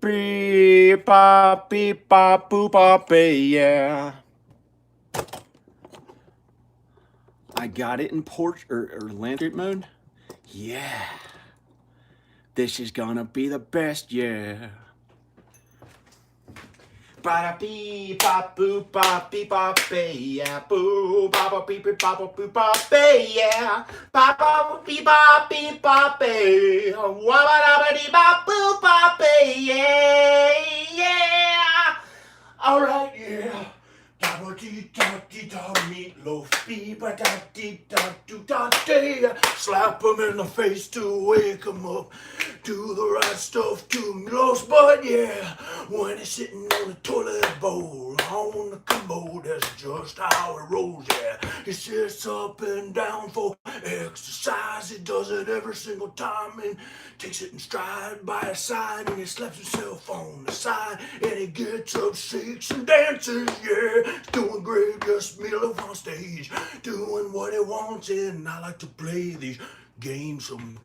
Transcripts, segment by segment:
beep, bop, beep, bop, boop, bop, yeah. I got it in or landscape mode. Yeah. This is gonna be the best, yeah. Ba beep bop boop bop beep bop yeah boo bop beep beep bop boop bop yeah bop beep bop wabba dabba dee bop boop bop yeah. All right, yeah. Dabba dee da dee da meatloaf, beep a da dee da do da day. Slap him in the face to wake him up. Do the right stuff to meatloaf's butt, yeah. When he's sitting on the toilet bowl, on the commode, that's just how it rolls, yeah. He sits up and down for exercise. He does it every single time and takes it in stride by his side, and he slaps himself on the side, and he gets up, shakes and dances, yeah. He's doing great, just Meatloaf on stage, doing what he wants, and I like to play these games sometimes.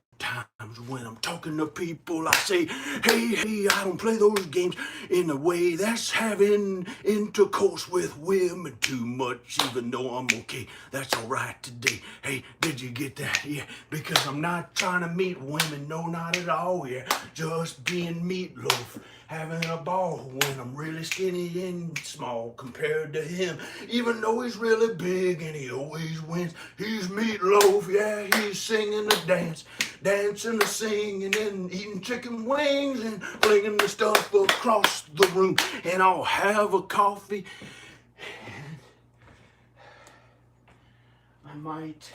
When I'm talking to people, I say, hey, I don't play those games in a way that's having intercourse with women too much, even though I'm okay. That's all right today. Hey, did you get that? Yeah, because I'm not trying to meet women, no, not at all, yeah. Just being Meatloaf, having a ball when I'm really skinny and small compared to him. Even though he's really big and he always wins, he's Meatloaf, yeah, he's singing the dance. Dancing and singing and eating chicken wings and flinging the stuff across the room. And I'll have a coffee. I might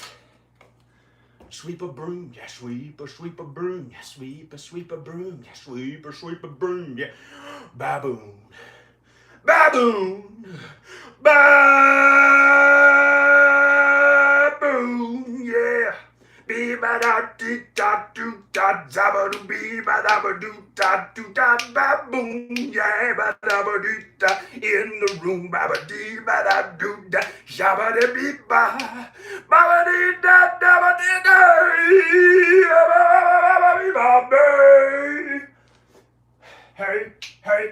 sweep a broom, yeah, sweep a broom, yeah, sweep a broom, yeah, sweep a broom, yeah. Baboon, baboon, baboon, yeah. Be ba da dee da do da zabba do be ba da ba do da baboon, yeah, ba da ba dee da in the room, ba ba dee ba da do da zabba de be ba ba dee da da ba dee da ba ba hey, hey.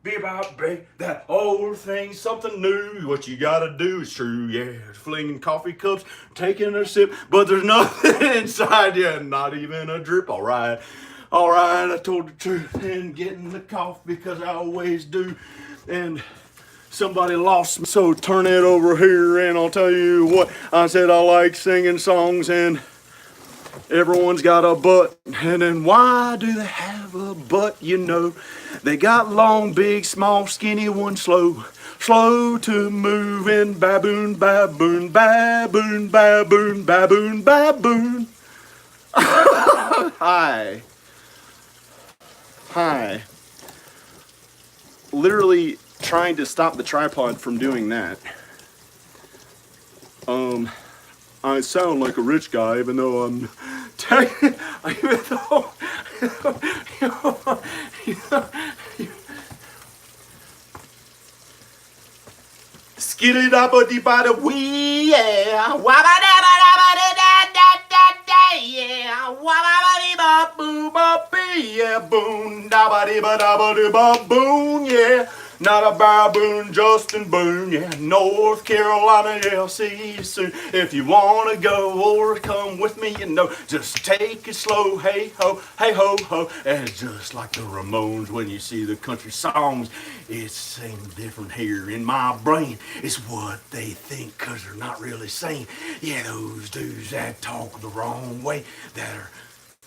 Bebop, babe, that old thing, something new. What you gotta do is true, yeah. Flinging coffee cups, taking a sip, but there's nothing inside, yeah, not even a drip. All right, I told the truth and getting the cough because I always do. And somebody lost me, so turn it over here and I'll tell you what. I said I like singing songs and everyone's got a butt. And then why do they have a butt, you know? They got long, big, small, skinny one, slow to move, and baboon, baboon, baboon, baboon, baboon, baboon. Hi. Literally trying to stop the tripod from doing that. I sound like a rich guy, even though I'm skitty dabba dee ba da wee, yeah, wabba dabba dabba da da da da, yeah, wabba dee ba boo ba bee, yeah, boon dabba dee ba dabba dee ba boon, yeah. Not a baboon, Justin Boone, yeah. North Carolina, yeah, I'll see you soon. If you wanna go or come with me, you know, just take it slow, hey ho, ho. And just like the Ramones, when you see the country songs, it's same different here in my brain. It's what they think, cause they're not really sane. Yeah, those dudes that talk the wrong way, that are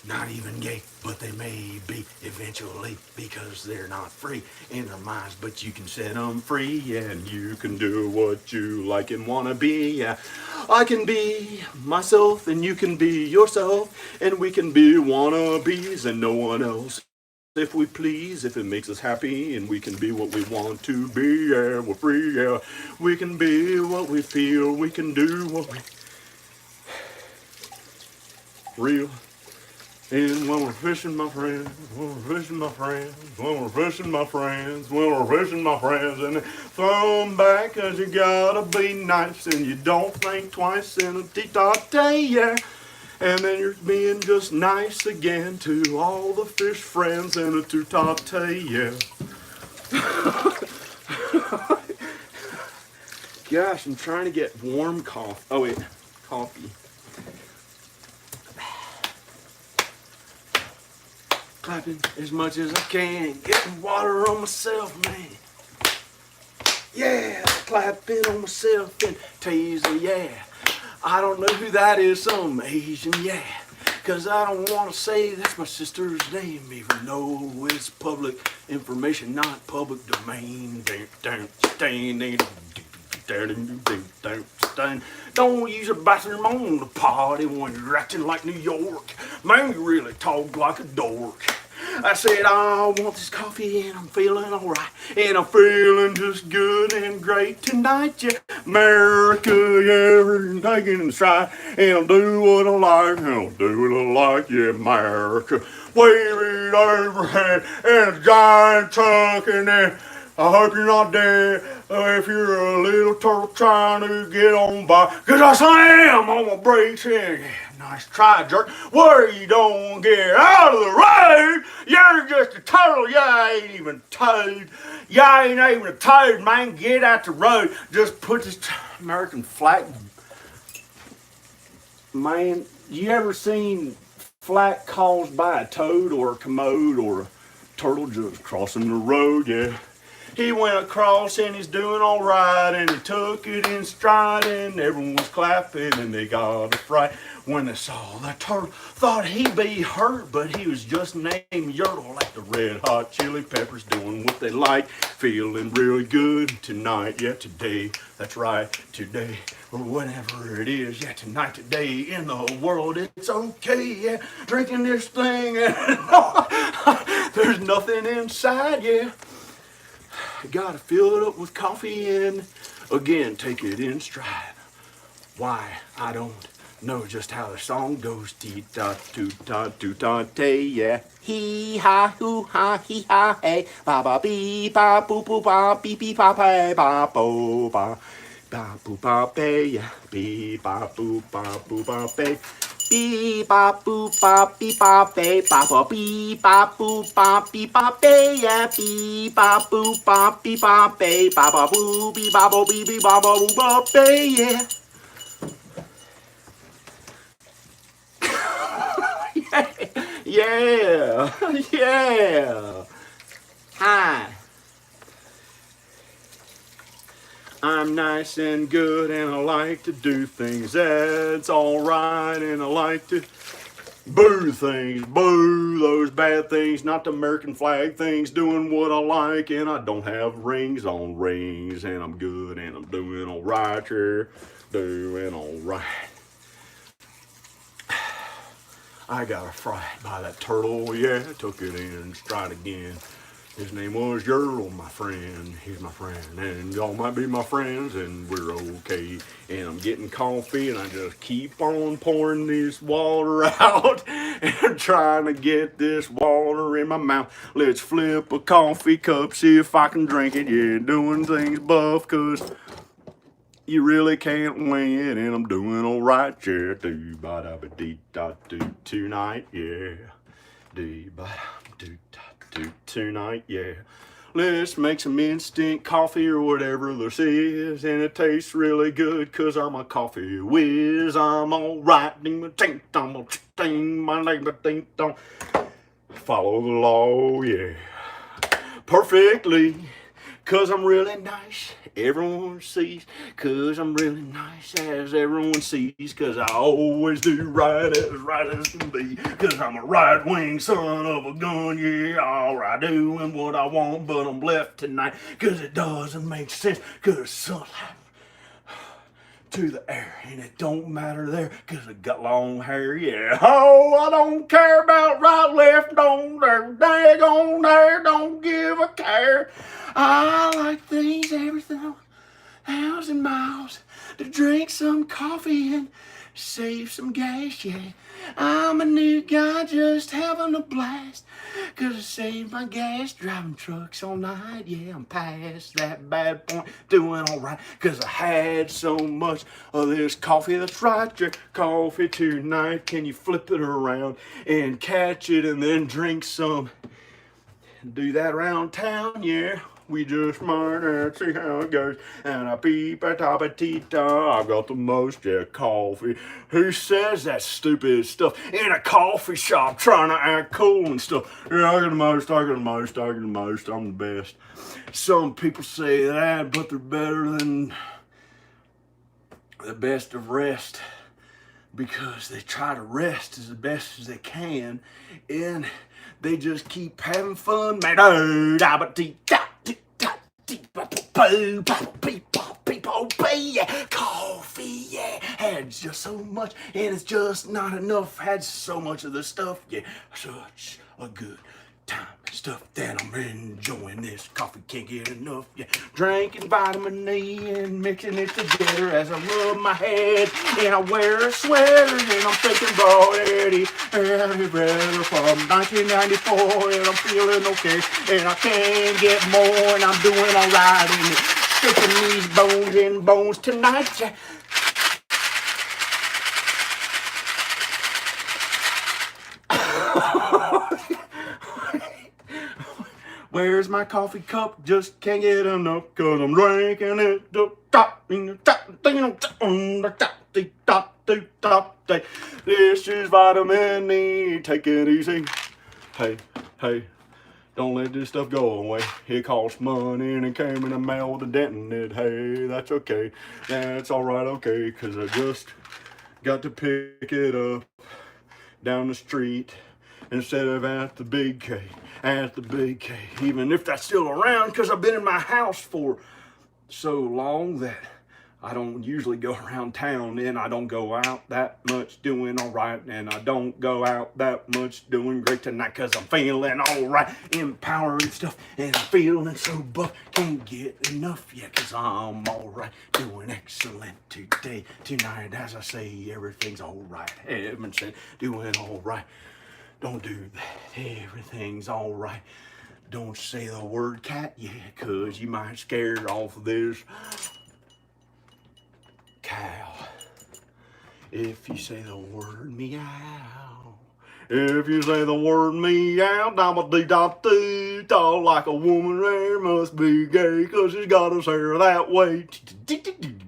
not even gay, but they may be eventually, because they're not free in their minds, but you can set them free, yeah, and you can do what you like and want to be, yeah. I can be myself and you can be yourself, and we can be wannabes and no one else, if we please, if it makes us happy, and we can be what we want to be, yeah, we're free, yeah. We can be what we feel, we can do what we real. And when we're fishing, my friends, when we're fishing, my friends, when we're fishing, my friends, when we're fishing, my friends, and throw 'em back, cause you gotta be nice, and you don't think twice in a tea-tot day, yeah. And then you're being just nice again to all the fish friends and a tutate, yeah. Gosh, I'm trying to get warm coffee. Oh wait, coffee. Clapping as much as I can, getting water on myself, man. Yeah, clapping on myself and teasing, yeah. I don't know who that is, some Asian, yeah. Cause I don't want to say that's my sister's name, even though it's public information, not public domain. Don't use a bathroom on the party when you're acting like New York. Man, you really talk like a dork. I said, I want this coffee and I'm feeling alright. And I'm feeling just good and great tonight, yeah. America, yeah, I'm taking a stride. And I'll do what I like, and I'll do what I like, yeah, America. Wave it overhead and a giant truck, and then I hope you're not dead if you're a little turtle trying to get on by. Cause I slam on my brakes and nice try, jerk. Where you don't get out of the road, you're just a turtle. You ain't even toad. You ain't even a toad, man. Get out the road. Just put this American flag. Man, you ever seen flat caused by a toad or a commode or a turtle just crossing the road? Yeah. He went across and he's doing all right, and he took it in stride, and everyone was clapping and they got a fright when they saw that turtle. Thought he'd be hurt, but he was just named Yertle, like the Red Hot Chili Peppers, doing what they like, feeling really good tonight, yeah, today, that's right, today, or whenever it is, yeah, tonight, today, in the world, it's okay, yeah, drinking this thing, and there's nothing inside, yeah. Gotta fill it up with coffee and again take it in stride. Why? I don't know just how the song goes. Tee ta too ta too ta tay, yeah. Hee ha hoo ha hee ha hey, ba ba bee ba boo boo ba bee bee ba ba ba bo ba ba boo ba bay, yeah. Bee ba boo bay. Bee ba boo ba bee ba bay, ba ba bee ba boo ba bee ba bay, yeah. Bee ba boo ba bee ba bay, ba ba boo bee ba bo bee bee ba ba boo ba bay, yeah. Yeah, yeah. Hi. I'm nice and good and I like to do things that's alright, and I like to boo things, boo those bad things, not the American flag things, doing what I like, and I don't have rings on rings, and I'm good and I'm doing alright here, doing alright. I got a fright by that turtle, yeah, took it in stride again. His name was Yertle, my friend. He's my friend, and y'all might be my friends, and we're okay. And I'm getting coffee, and I just keep on pouring this water out and trying to get this water in my mouth. Let's flip a coffee cup, see if I can drink it. Yeah, doing things buff, cause you really can't wing it, and I'm doing alright. Yeah, do ba da ba dee da do tonight. Yeah, do ba da do da. Tonight, yeah. Let's make some instant coffee or whatever this is, and it tastes really good cause I'm a coffee whiz. I'm alright, ding ding dong, ding my name ding dong. Follow the law, yeah. Perfectly, cause I'm really nice. Everyone sees, cause I'm really nice, as everyone sees, cause I always do right as can be, cause I'm a right-wing son of a gun, yeah, alright, doing what I want, but I'm left tonight, cause it doesn't make sense, cause sunlight to the air, and it don't matter there, cause I got long hair, yeah. Oh, I don't care about right, left, don't there, dag on there, don't give a care. I like things, everything, 1,000 miles to drink some coffee and save some gas, yeah. I'm a new guy just having a blast. 'Cause I saved my gas driving trucks all night. Yeah, I'm past that bad point, doing alright. 'Cause I had so much of this coffee. That's right, your coffee tonight. Can you flip it around and catch it and then drink some? Do that around town, yeah. We just might and see how it goes. And I peep a top of tita. I've got the most, yeah, coffee. Who says that stupid stuff in a coffee shop trying to act cool and stuff? Yeah, I got the most, I got the most, I got the most. I'm the best. Some people say that, but they're better than the best of rest, because they try to rest as the best as they can, and they just keep having fun, man. Coffee, yeah, had just so much, and it's just not enough. Had so much of the stuff, yeah, such a good time and stuff that I'm enjoying this coffee, can't get enough, yeah. Drinking vitamin E and mixing it together as I rub my head, and I wear a sweater, and I'm thinking about Eddie Vedder from 1994, and I'm feeling okay, and I can't get more, and I'm doing alright in it, shaking these bones and bones tonight, yeah. Where's my coffee cup? Just can't get enough, 'cause I'm drinking it. This is vitamin E. Take it easy. Hey, hey, don't let this stuff go away. It costs money and it came in the mail with a dent in it. Hey, that's okay. That's alright, okay, 'cause I just got to pick it up down the street instead of at the big K. At the big K, even if that's still around, because I've been in my house for so long that I don't usually go around town, and I don't go out that much doing alright, and I don't go out that much doing great tonight, because I'm feeling alright, empowering stuff, and I'm feeling so buff, can't get enough yet, because I'm alright, doing excellent today, tonight, as I say, everything's alright, heaven said, doing alright. Don't do that. Everything's alright. Don't say the word cat yet, 'cause you might scare it off of this cow. If you say the word meow. If you say the word meow, da-ba-dee-da-dee-da, like a woman there must be gay, 'cause she's got his hair that way.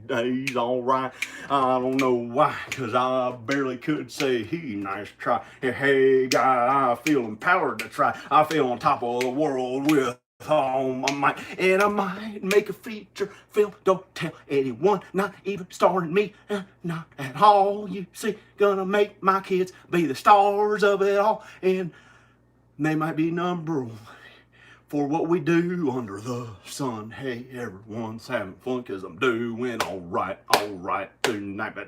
He's alright. I don't know why, 'cause I barely could say he. Nice try. Hey guy, I feel empowered to try. I feel on top of the world with all my might, and I might make a feature film. Don't tell anyone, not even starring me, not at all. You see, gonna make my kids be the stars of it all, and they might be number one for what we do under the sun. Hey, everyone's having fun, 'cause I'm doing alright tonight.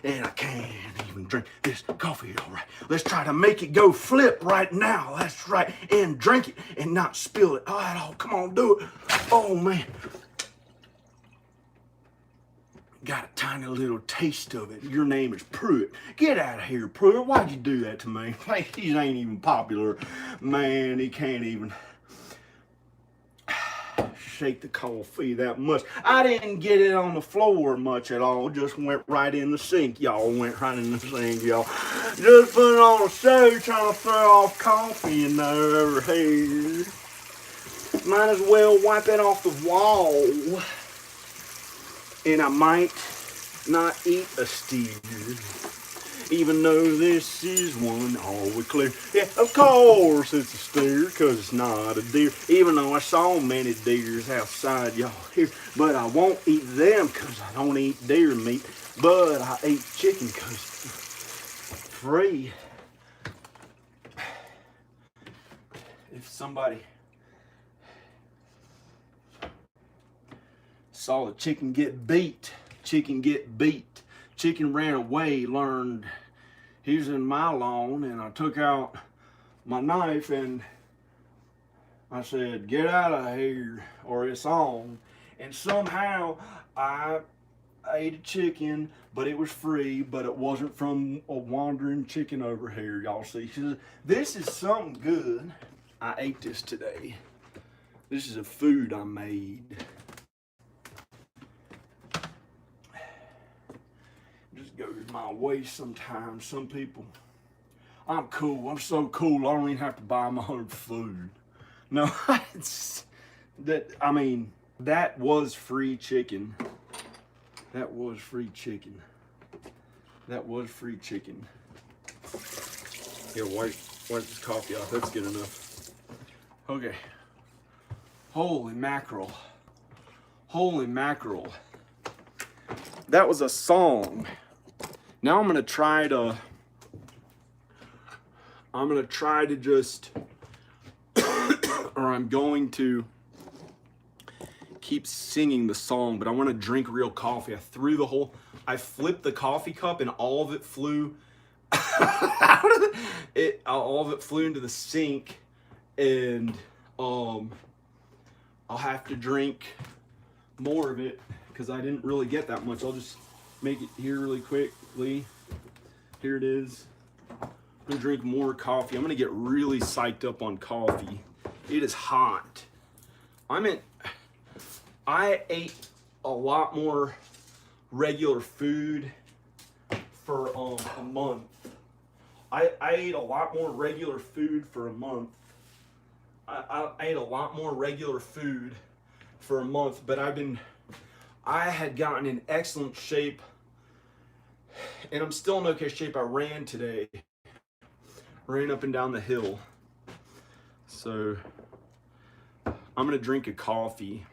And I can't even drink this coffee alright. Let's try to make it go flip right now. That's right. And drink it and not spill it. Oh, come on, do it. Oh, man. Got a tiny little taste of it. Your name is Pruitt. Get out of here, Pruitt. Why'd you do that to me? He ain't even popular. Man, he can't even shake the coffee that much. I didn't get it on the floor much at all. Just went right in the sink, y'all. Went right in the sink, y'all. Just put it on a show trying to throw off coffee in there. Hey, might as well wipe it off the wall. And I might not eat a steer, even though this is one always clear. Yeah, of course it's a steer, 'cause it's not a deer, even though I saw many deers outside y'all here. But I won't eat them, 'cause I don't eat deer meat, but I eat chicken 'cause it's free. If somebody saw the chicken get beat, chicken ran away, learned he was in my lawn, and I took out my knife and I said, get out of here or it's on. And somehow I I ate a chicken, but it was free, but it wasn't from a wandering chicken over here, y'all see. This is something good. I ate this today. This is a food I made. Just goes my way sometimes. Some people, I'm cool. I'm so cool. I don't even have to buy my own food. No, it's that. I mean, that was free chicken. That was free chicken. That was free chicken. Here, wipe this coffee off. That's good enough. Okay. Holy mackerel. Holy mackerel. That was a song. Now I'm gonna try to just or I'm going to keep singing the song, but I want to drink real coffee. I flipped the coffee cup and all of it flew out of all of it flew into the sink, and I'll have to drink more of it because I didn't really get that much. I'll just make it here really quickly. Here it is. I'm gonna drink more coffee. I'm gonna get really psyched up on coffee. It is hot. I ate a lot more regular food for a month. I ate a lot more regular food for a month. I ate a lot more regular food for a month, but I had gotten in excellent shape, and I'm still in okay shape. I ran today. Ran up and down the hill. So I'm gonna drink a coffee.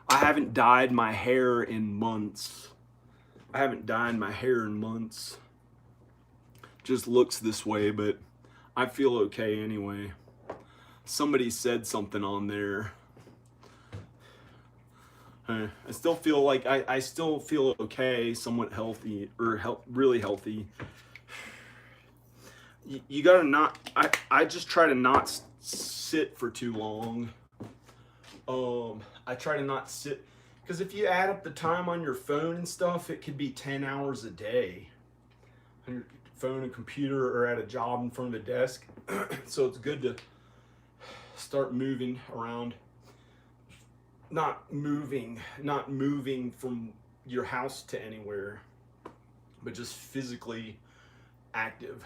I haven't dyed my hair in months. Just looks this way, but I feel okay anyway. Somebody said something on there. I still feel like I still feel okay, somewhat healthy, or really healthy. You gotta not, I just try to not sit for too long. I try to not sit, because if you add up the time on your phone and stuff, it could be 10 hours a day on your phone and computer or at a job in front of a desk. So it's good to start moving around. Not moving from your house to anywhere, but just physically active.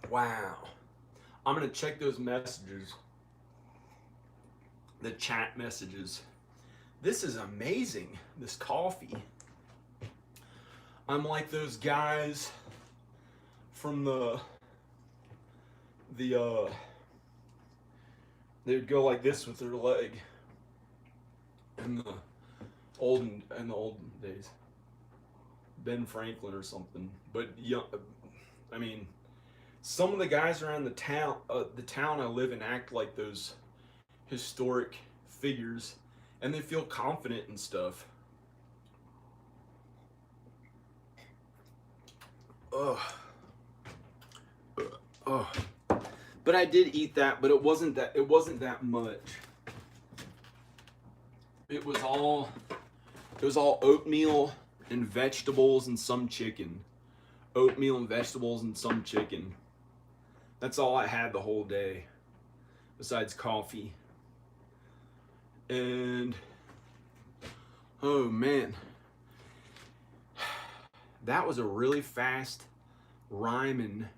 Wow. I'm gonna check those messages. The chat messages. This is amazing, this coffee. I'm like those guys from they would go like this with their leg in the olden days. Ben Franklin or something. But yeah, I mean, some of the guys around the town I live in act like those historic figures, and they feel confident and stuff. Ugh. Ugh. But I did eat that, but it wasn't that much. It was all oatmeal and vegetables and some chicken. Oatmeal and vegetables and some chicken. That's all I had the whole day, besides coffee. And, oh man, that was a really fast rhyming.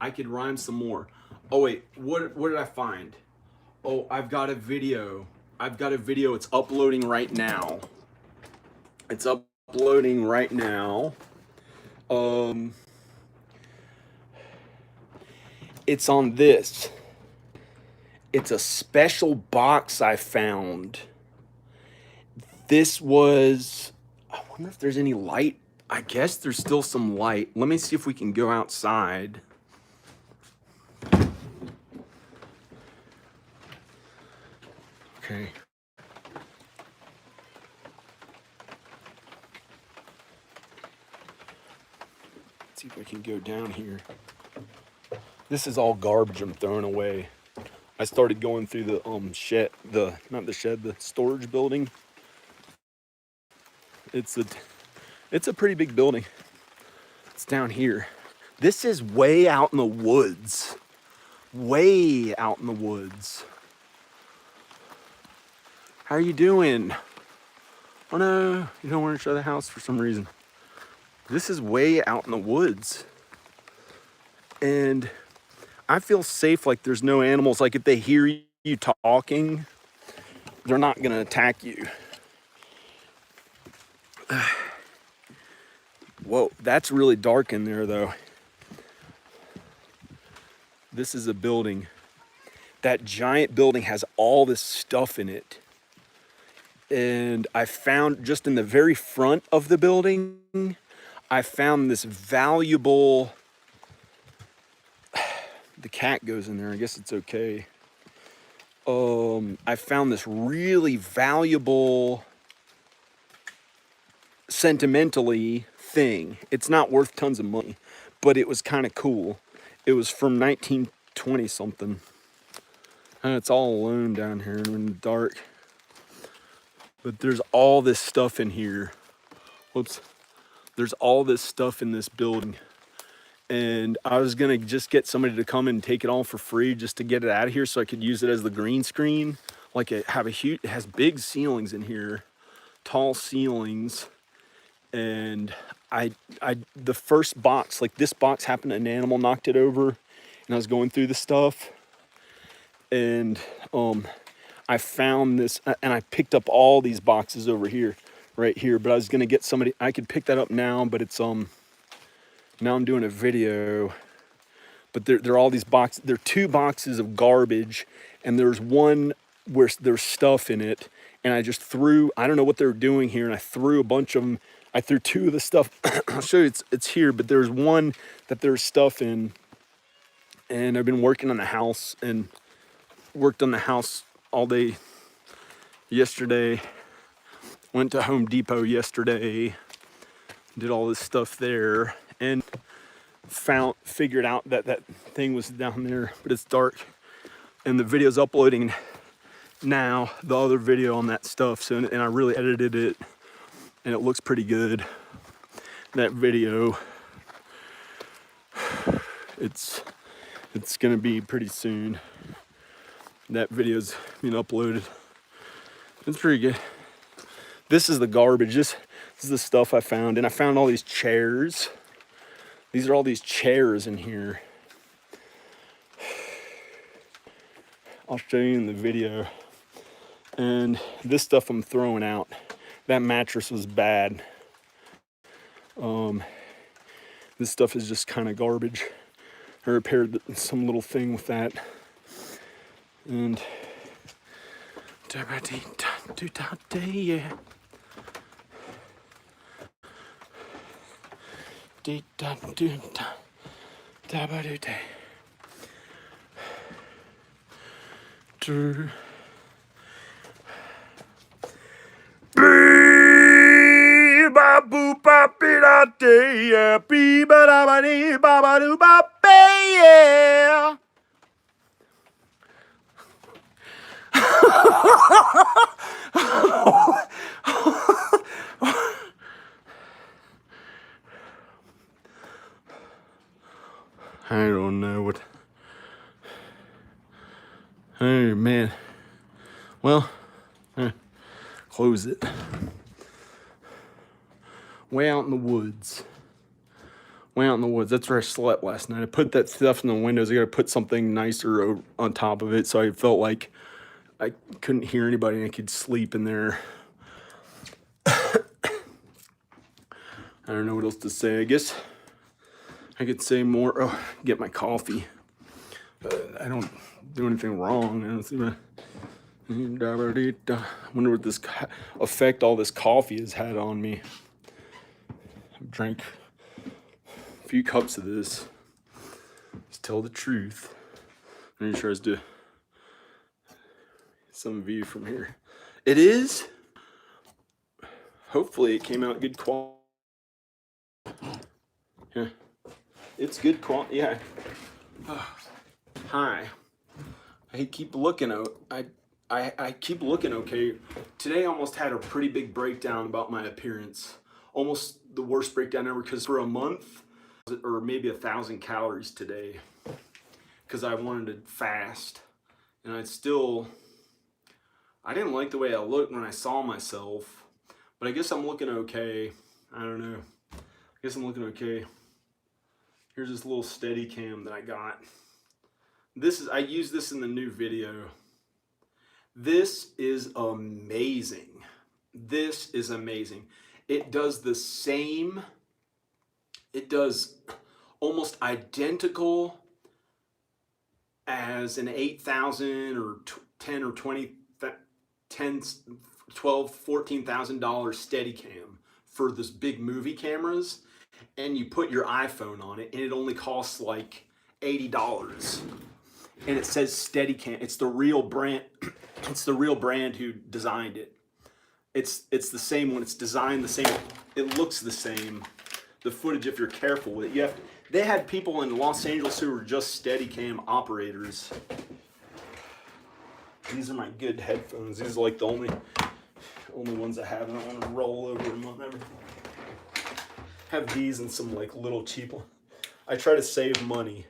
I could rhyme some more. Oh wait, what did I find? Oh, I've got a video. It's uploading right now. It's on this. It's a special box I found. This was, I wonder if there's any light. I guess there's still some light. Let me see if we can go outside. Okay. Let's see if I can go down here. This is all garbage I'm throwing away. I started going through the shed, not the shed, the storage building. It's a pretty big building. It's down here. This is way out in the woods. Way out in the woods. How are you doing? Oh no, you don't want to show the house for some reason. This is way out in the woods. And I feel safe, like there's no animals. Like if they hear you talking, they're not gonna attack you. Whoa, that's really dark in there though. This is a building. That giant building has all this stuff in it. And I found just in the very front of the building, I found this valuable, the cat goes in there, I guess it's okay. I found this really valuable, sentimentally thing. It's not worth tons of money, but it was kind of cool. It was from 1920 something. And it's all alone down here in the dark. But there's all this stuff in here. Whoops. There's all this stuff in this building. And I was gonna just get somebody to come and take it all for free just to get it out of here so I could use it as the green screen. Like it has big ceilings in here, tall ceilings. And the first box, like this box happened, an animal knocked it over and I was going through the stuff. And I found this, and I picked up all these boxes over here, right here, but I was gonna get somebody, I could pick that up now, but it's, now I'm doing a video, but there are all these boxes, there are 2 boxes of garbage, and there's one where there's stuff in it, and I just threw, I don't know what they were doing here, and I threw a bunch of them, I threw 2 of the stuff, I'll show you, it's here, but there's one that there's stuff in, and I've been working on the house, and worked on the house all day yesterday, went to Home Depot yesterday, did all this stuff there, and figured out that that thing was down there, but it's dark, and the video's uploading now, the other video on that stuff, so, and I really edited it, and it looks pretty good, that video. It's gonna be pretty soon. That video's being uploaded. It's pretty good. This is the garbage. This is the stuff I found, and I found all these chairs. These are all these chairs in here. I'll show you in the video. And this stuff I'm throwing out. That mattress was bad. This stuff is just kind of garbage. I repaired some little thing with that. And yeah. I don't know what. Oh man. Well, close it. Way out in the woods. Way out in the woods. That's where I slept last night. I put that stuff in the windows. I gotta put something nicer on top of it, so I felt like I couldn't hear anybody and I could sleep in there. I don't know what else to say. I guess I could say more. Oh, get my coffee. I don't do anything wrong. I don't see my. I wonder what this effect all this coffee has had on me. I've drank a few cups of this. Let's tell the truth. I'm sure to some view from here. It is. Hopefully it came out good quality. Yeah. It's good quality. Yeah. Hi. I keep looking. I keep looking okay. Today I almost had a pretty big breakdown about my appearance. Almost the worst breakdown ever, because for a month, or maybe 1,000 calories today, because I wanted to fast, and I didn't like the way I looked when I saw myself, but I guess I'm looking okay. I don't know. I guess I'm looking okay. Here's this little steady cam that I got. I use this in the new video. This is amazing. This is amazing. It does the same, it does almost identical as an 8,000 or 10 or 20, 10, 12, $14,000 Steadicam for this big movie cameras, and you put your iPhone on it, and it only costs like $80. And it says Steadicam. It's the real brand. It's the real brand who designed it. It's the same one. It's designed the same. It looks the same. The footage, if you're careful with it, they had people in Los Angeles who were just Steadicam operators. These are my good headphones. These are like the only ones I have. I don't want to roll over them on everything. Have these and some like little cheap ones. I try to save money.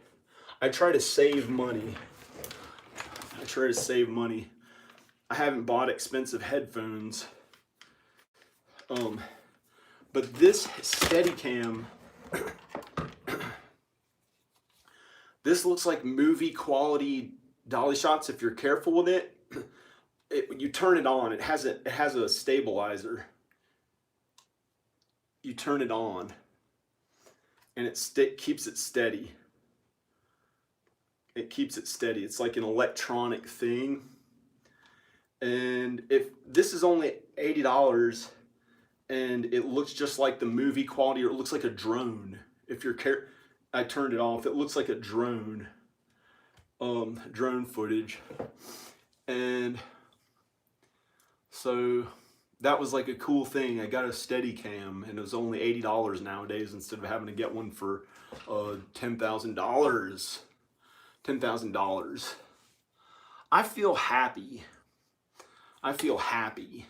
I try to save money. I haven't bought expensive headphones. But this Steadicam, this looks like movie quality dolly shots if you're careful with it. You turn it on, it has a stabilizer. You turn it on and it keeps it steady. It keeps it steady. It's like an electronic thing. And if this is only $80 and it looks just like the movie quality, or it looks like a drone. If you're I turned it off. It looks like a drone. Drone footage. And so that was like a cool thing. I got a Steadicam and it was only $80 nowadays instead of having to get one for $10,000. $10,000. I feel happy. I feel happy.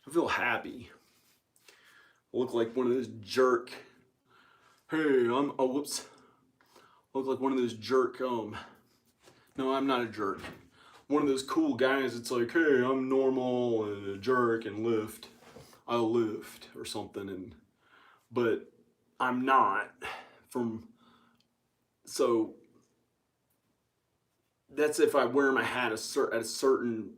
I feel happy. I look like one of those jerk. Hey, whoops. I look like one of those jerk. No, I'm not a jerk. One of those cool guys that's like, hey, I'm normal and a jerk and lift. I'll lift or something, but I'm not. So that's if I wear my hat at a certain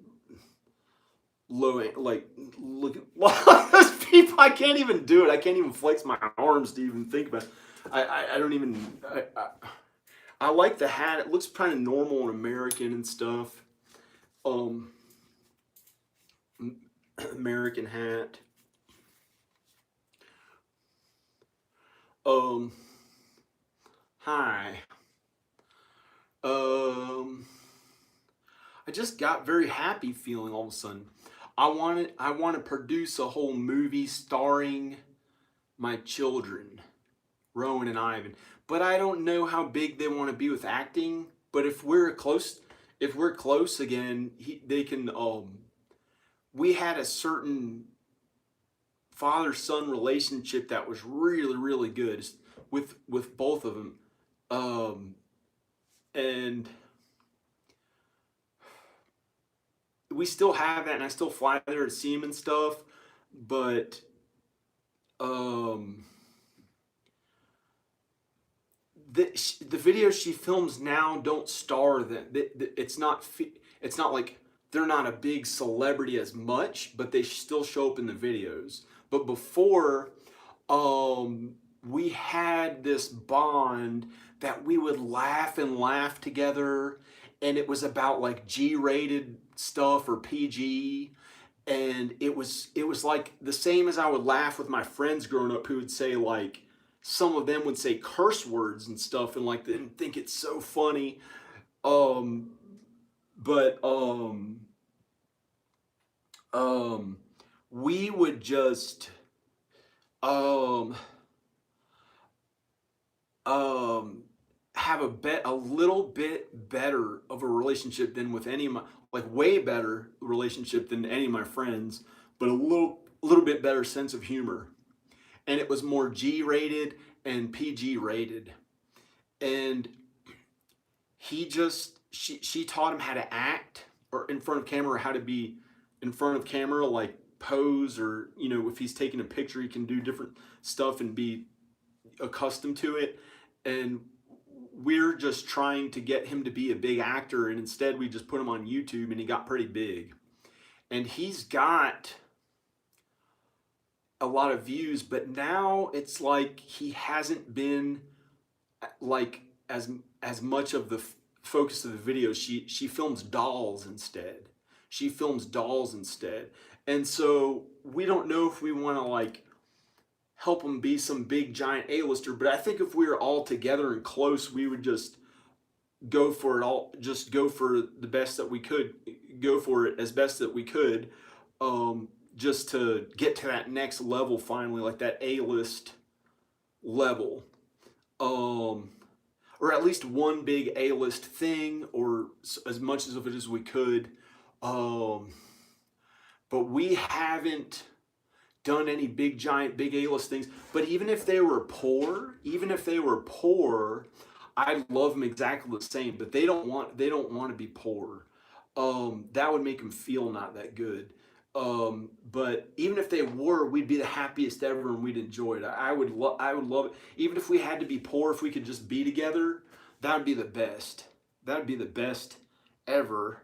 low, like, look at those people. I can't even do it. I can't even flex my arms to even think about it. I don't even, I like the hat. It looks kind of normal and American and stuff. American hat. Hi. I just got very happy feeling all of a sudden. I want to produce a whole movie starring my children, Rowan and Ivan. But I don't know how big they want to be with acting. But if we're close again, they can. We had a certain father-son relationship that was really, really good with both of them, and we still have that, and I still fly there to see him and stuff, but the videos she films now don't star them. It's not like they're not a big celebrity as much, but they still show up in the videos. But before, we had this bond that we would laugh and laugh together, and it was about like G-rated stuff or PG, and it was like the same as I would laugh with my friends growing up who would say, like, some of them would say curse words and stuff and like didn't think it's so funny. We would just have have a little bit better of a relationship than with any of my, like way better relationship than any of my friends, but a little bit better sense of humor. And it was more G rated and PG rated. And she taught him how to act or in front of camera, or how to be in front of camera, like pose, or if he's taking a picture he can do different stuff and be accustomed to it. And we're just trying to get him to be a big actor, and instead we just put him on YouTube, and he got pretty big. And he's got a lot of views, but now it's like he hasn't been like as much of the focus of the videos. She films dolls instead. She films dolls instead. And so we don't know if we want to like help him be some big giant A-lister, but I think if we were all together and close, we would just go for it all, just go for the best that we could, go for it as best that we could, just to get to that next level finally, like that A-list level. Or at least one big A-list thing, or as much of it as we could. But we haven't done any big giant big A-list things. But even if they were poor, I'd love them exactly the same. But they don't want to be poor. That would make them feel not that good. But even if they were, we'd be the happiest ever, and we'd enjoy it. I would love it. Even if we had to be poor, if we could just be together, that would be the best. That would be the best ever.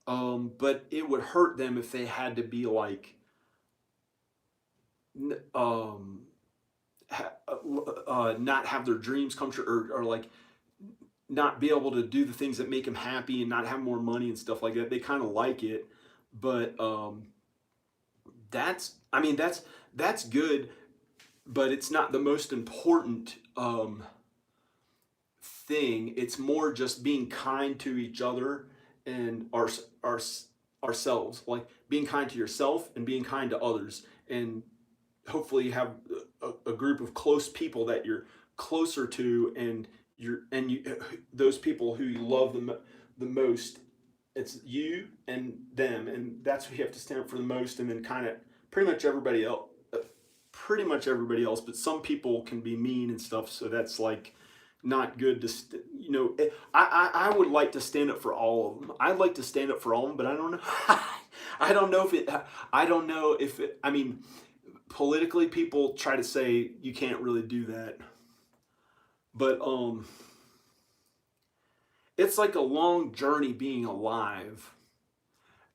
But it would hurt them if they had to be like, not have their dreams come true, or like not be able to do the things that make them happy and not have more money and stuff like that. They kind of like it, but that's good, but it's not the most important thing. It's more just being kind to each other and ourselves, like being kind to yourself and being kind to others, and hopefully you have a group of close people that you're closer to, and those people who you love the most. It's you and them, and that's what you have to stand up for the most. And then kind of pretty much everybody else, but some people can be mean and stuff, so that's like not good to I would like to stand up for all of them. I'd like to stand up for all of them, but I don't know. I don't know if it, I mean, politically people try to say you can't really do that, but it's like a long journey being alive.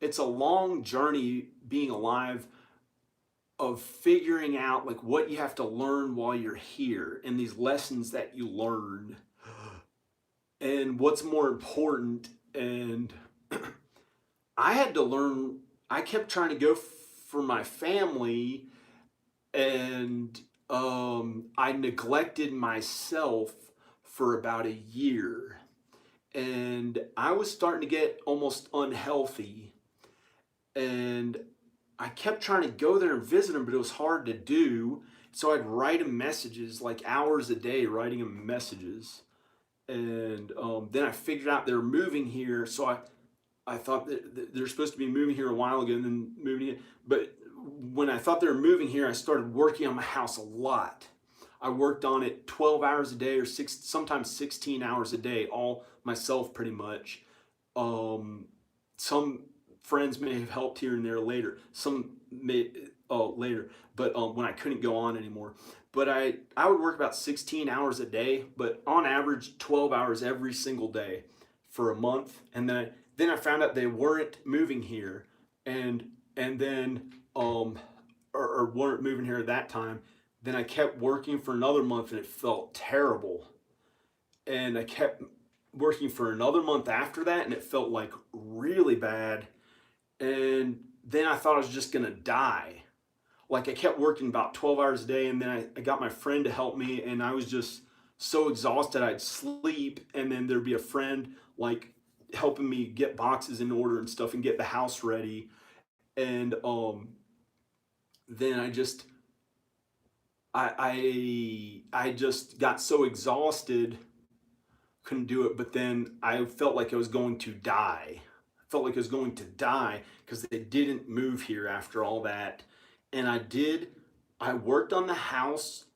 It's a long journey being alive, of figuring out like what you have to learn while you're here, and these lessons that you learn, and what's more important. And I had to learn. I kept trying to go for my family, and I neglected myself for about a year, and I was starting to get almost unhealthy, and I kept trying to go there and visit them, but it was hard to do. So I'd write them messages, like hours a day, writing them messages. And then I figured out they were moving here. So I thought that they're supposed to be moving here a while ago, and then moving in. But when I thought they were moving here, I started working on my house a lot. I worked on it 12 hours a day, or sometimes 16 hours a day, all myself pretty much. Some friends may have helped here and there later. Some may later, but when I couldn't go on anymore. But I would work about 16 hours a day, but on average 12 hours every single day for a month. And then I found out they weren't moving here, and then or weren't moving here at that time. Then I kept working for another month, and it felt terrible. And I kept working for another month after that, and it felt like really bad. And then I thought I was just gonna die. Like I kept working about 12 hours a day, and then I got my friend to help me, and I was just so exhausted I'd sleep, and then there'd be a friend like helping me get boxes in order and stuff and get the house ready. And then I just got so exhausted couldn't do it. But then I felt like I was going to die. I felt like I was going to die because they didn't move here after all that. And I worked on the house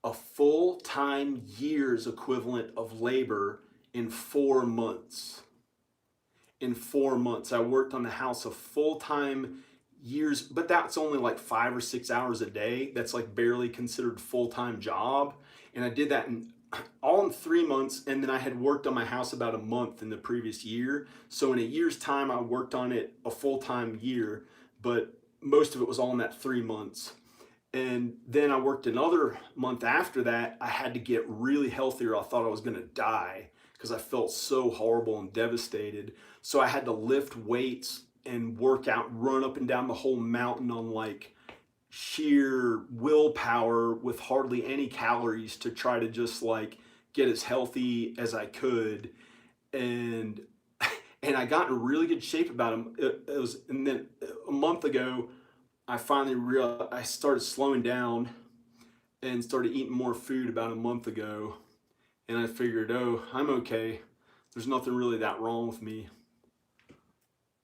a full-time year's equivalent of labor in 4 months. In 4 months, I worked on the house a full-time years, but that's only like 5 or 6 hours a day. That's like barely considered full-time job. And I did that all in 3 months. And then I had worked on my house about a month in the previous year. So in a year's time, I worked on it a full-time year, but most of it was all in that 3 months. And then I worked another month after that. I had to get really healthy or I thought I was going to die because I felt so horrible and devastated. So I had to lift weights and work out, run up and down the whole mountain on like sheer willpower with hardly any calories to try to just like get as healthy as I could. And I got in really good shape about them. And then a month ago, I finally realized I started slowing down and started eating more food about a month ago. And I figured, oh, I'm okay. There's nothing really that wrong with me.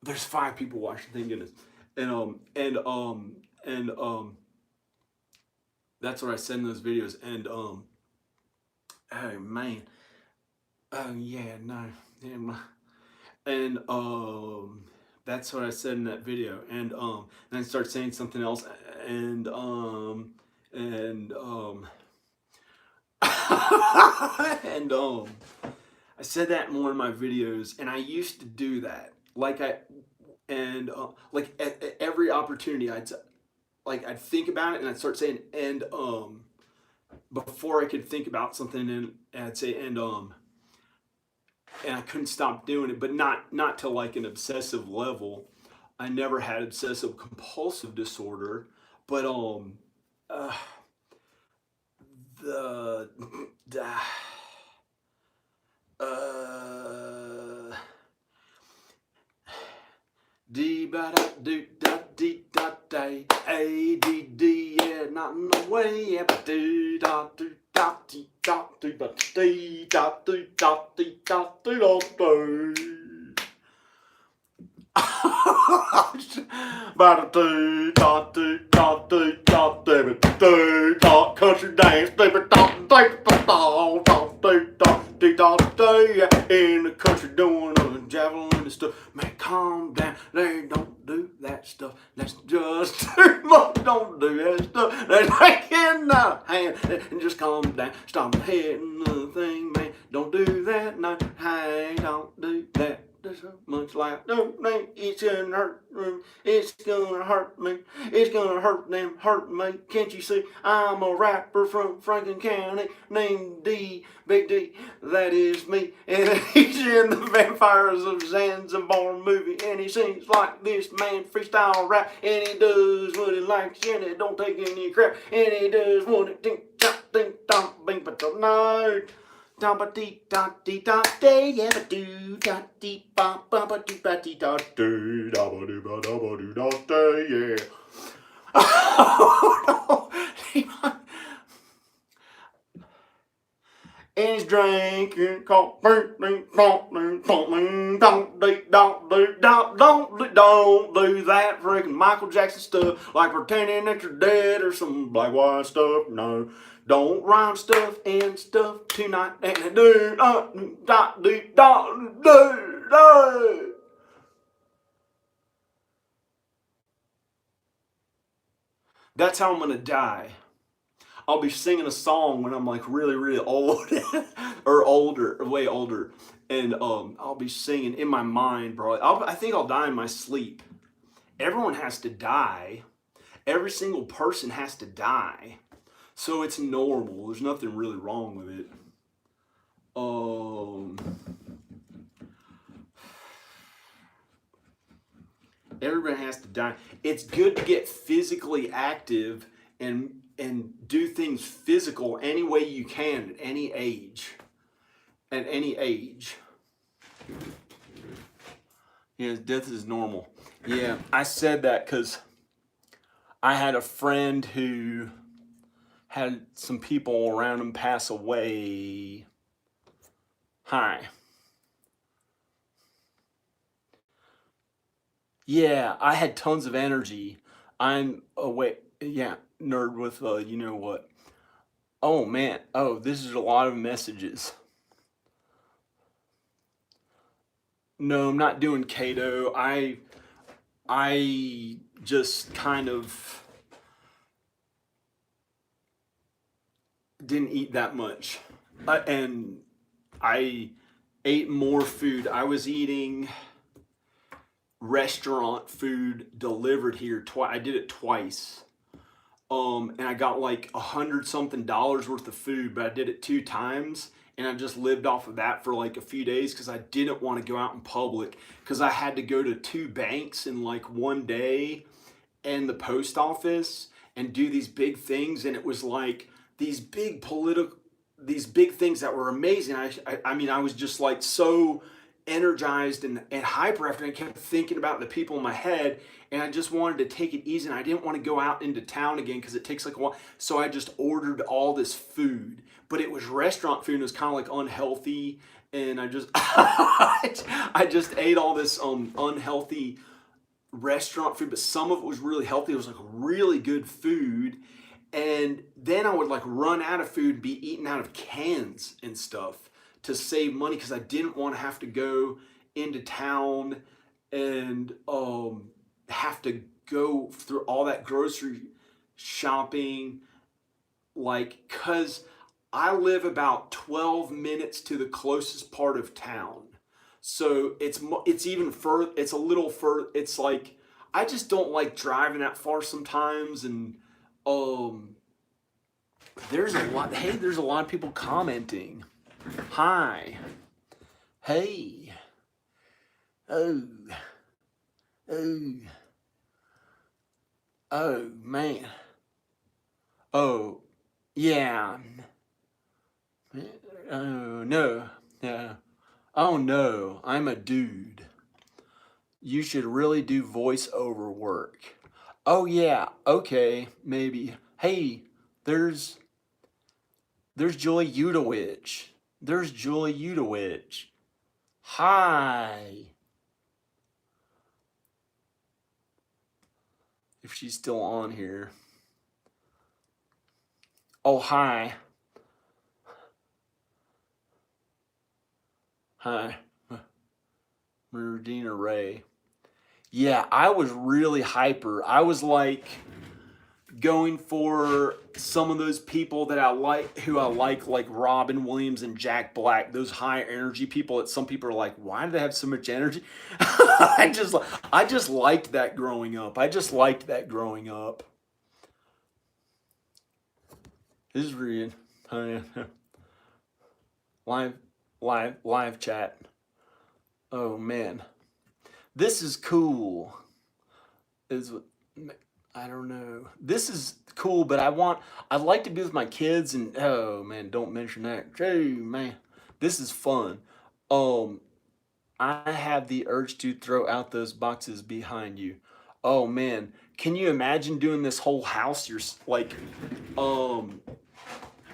There's 5 people watching, thank goodness. And that's what I said in those videos. And oh man. Oh yeah, no. Yeah, and that's what I said in that video. And then I started saying something else. And and I said that in one of my videos, and I used to do that. Like like at every opportunity, I'd think about it, and I'd start saying and before I could think about something, and I'd say and I couldn't stop doing it, but not to like an obsessive level. I never had obsessive compulsive disorder, but uh, the dee ba da do da dee da day a d d yeah, not in the way, yeah, but do da do da dee da do ba dee da do da dee da do da do. Ba do da do da do da do do da country dance, baby da da da da do da do da do in the country doing a javelin and stuff. Man, calm down. They don't do that stuff. That's just too much. Don't do that stuff. They're taking a hand and just calm down. Stop hitting the thing, man. Don't do that. No, hey, don't do that. There's so much like, no, it's gonna hurt me. It's gonna hurt me. It's gonna hurt them, hurt me. Can't you see? I'm a rapper from Franklin County named D, Big D. That is me. And he's in the Vampires of Zanzibar movie. And he sings like this man freestyle rap. And he does what he likes. And he don't take any crap. And he does what he think, bing, but don't know. Da ba dee da dee da day, yeah, ba do da dee ba ba ba dee ba dee da day, da ba dee ba doo da day, yeah. Oh no! And he's drinking coffee, don't do that freaking Michael Jackson stuff, like pretending that you're dead or some black white stuff. No. Don't rhyme stuff and stuff tonight. And do do. That's how I'm gonna die. I'll be singing a song when I'm like really, really old or older, or way older, and I'll be singing in my mind, bro. I think I'll die in my sleep. Everyone has to die. Every single person has to die. So it's normal. There's nothing really wrong with it. Everybody has to die. It's good to get physically active and do things physical any way you can at any age. At any age. Yeah, death is normal. Yeah, I said that because I had a friend who had some people around him pass away Hi. Yeah, I had tons of energy. I'm awake. Yeah, nerd with you know what. Oh man. Oh, this is a lot of messages. No, I'm not doing keto. I just kind of didn't eat that much. And I ate more food. I was eating restaurant food delivered here twice. I did it twice. And I got like $100 something worth of food, but I did it 2 times, and I just lived off of that for like a few days because I didn't want to go out in public because I had to go to 2 banks in like one day and the post office and do these big things, and it was like these big political these big things that were amazing. I mean, I was just like so energized and hyper after. I kept thinking about the people in my head, and I just wanted to take it easy, and I didn't want to go out into town again because it takes like a while. So I just ordered all this food, but it was restaurant food and it was kind of like unhealthy, and I just I just ate all this unhealthy restaurant food, but some of it was really healthy. It was like really good food. And then I would like run out of food and be eating out of cans and stuff to save money because I didn't want to have to go into town and have to go through all that grocery shopping, like, cuz I live about 12 minutes to the closest part of town. So it's even further, it's a little further. It's like I just don't like driving that far sometimes. And um there's a lot, hey, there's a lot of people commenting. Hi. Hey. Oh. Oh. Oh man. Oh yeah. Oh no. Yeah. Oh no, I'm a dude. You should really do voiceover work. Oh yeah, okay, maybe. Hey, there's Julie Udowich. There's Julie Udowich. Hi. If she's still on here. Oh hi. Hi. Murdina Ray. Yeah, I was really hyper. I was like going for some of those people that I like, who I like Robin Williams and Jack Black, those high energy people that some people are like, why do they have so much energy? I just liked that growing up. I just liked that growing up. This is real. Oh, yeah. Live, live chat. Oh man, this is cool. Is I don't know. This is cool, but I'd like to be with my kids, and oh man, don't mention that. Hey man, this is fun. Um, I have the urge to throw out those boxes behind you. Oh man, can you imagine doing this whole house? You're like, um,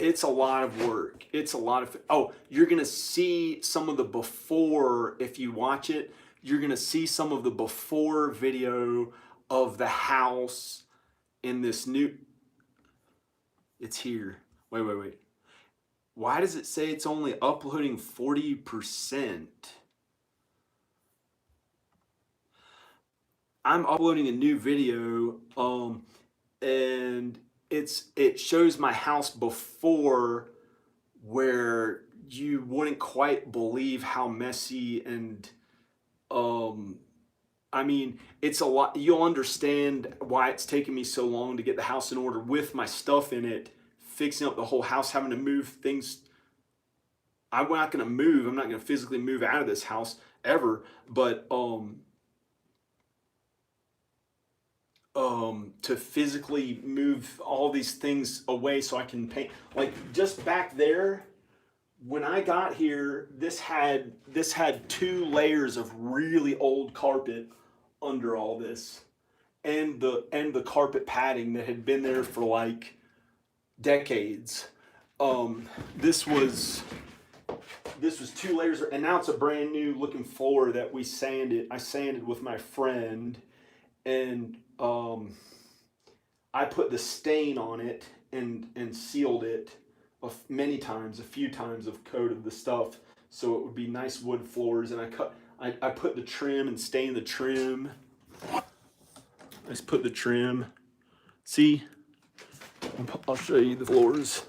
it's a lot of work. It's a lot of, oh, you're gonna see some of the before if you watch it. You're gonna see some of the before video of the house in this new. It's here. Wait. Why does it say it's only uploading 40%? I'm uploading a new video, and it shows my house before, where you wouldn't quite believe how messy and um I mean, it's a lot. You'll understand why it's taken me so long to get the house in order with my stuff in it, fixing up the whole house, having to move things. I'm not going to move. I'm not going to physically move out of this house ever, but to physically move all these things away so I can paint. Like just back there, when I got here, this had 2 layers of really old carpet under all this, and the carpet padding that had been there for like decades. This was this was 2 layers, and now it's a brand new looking floor that we sanded. I sanded with my friend, and I put the stain on it and sealed it many times, a few times of coated the stuff so it would be nice wood floors. And I put the trim and stained the trim. I just put the trim. See, I'll show you the floors.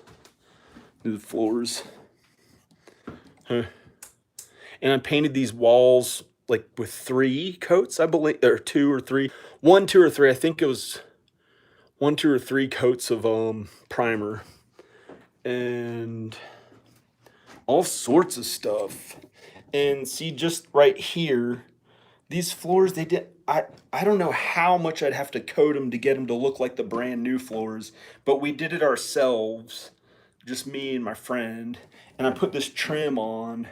The floors. Huh. And I painted these walls like with 3 coats, I believe, or 2 or 3, 1, 2 or 3. I think it was 1, 2 or 3 coats of primer, and all sorts of stuff. And see, just right here, these floors, they did. I don't know how much I'd have to coat them to get them to look like the brand new floors, but we did it ourselves, just me and my friend. And I put this trim on.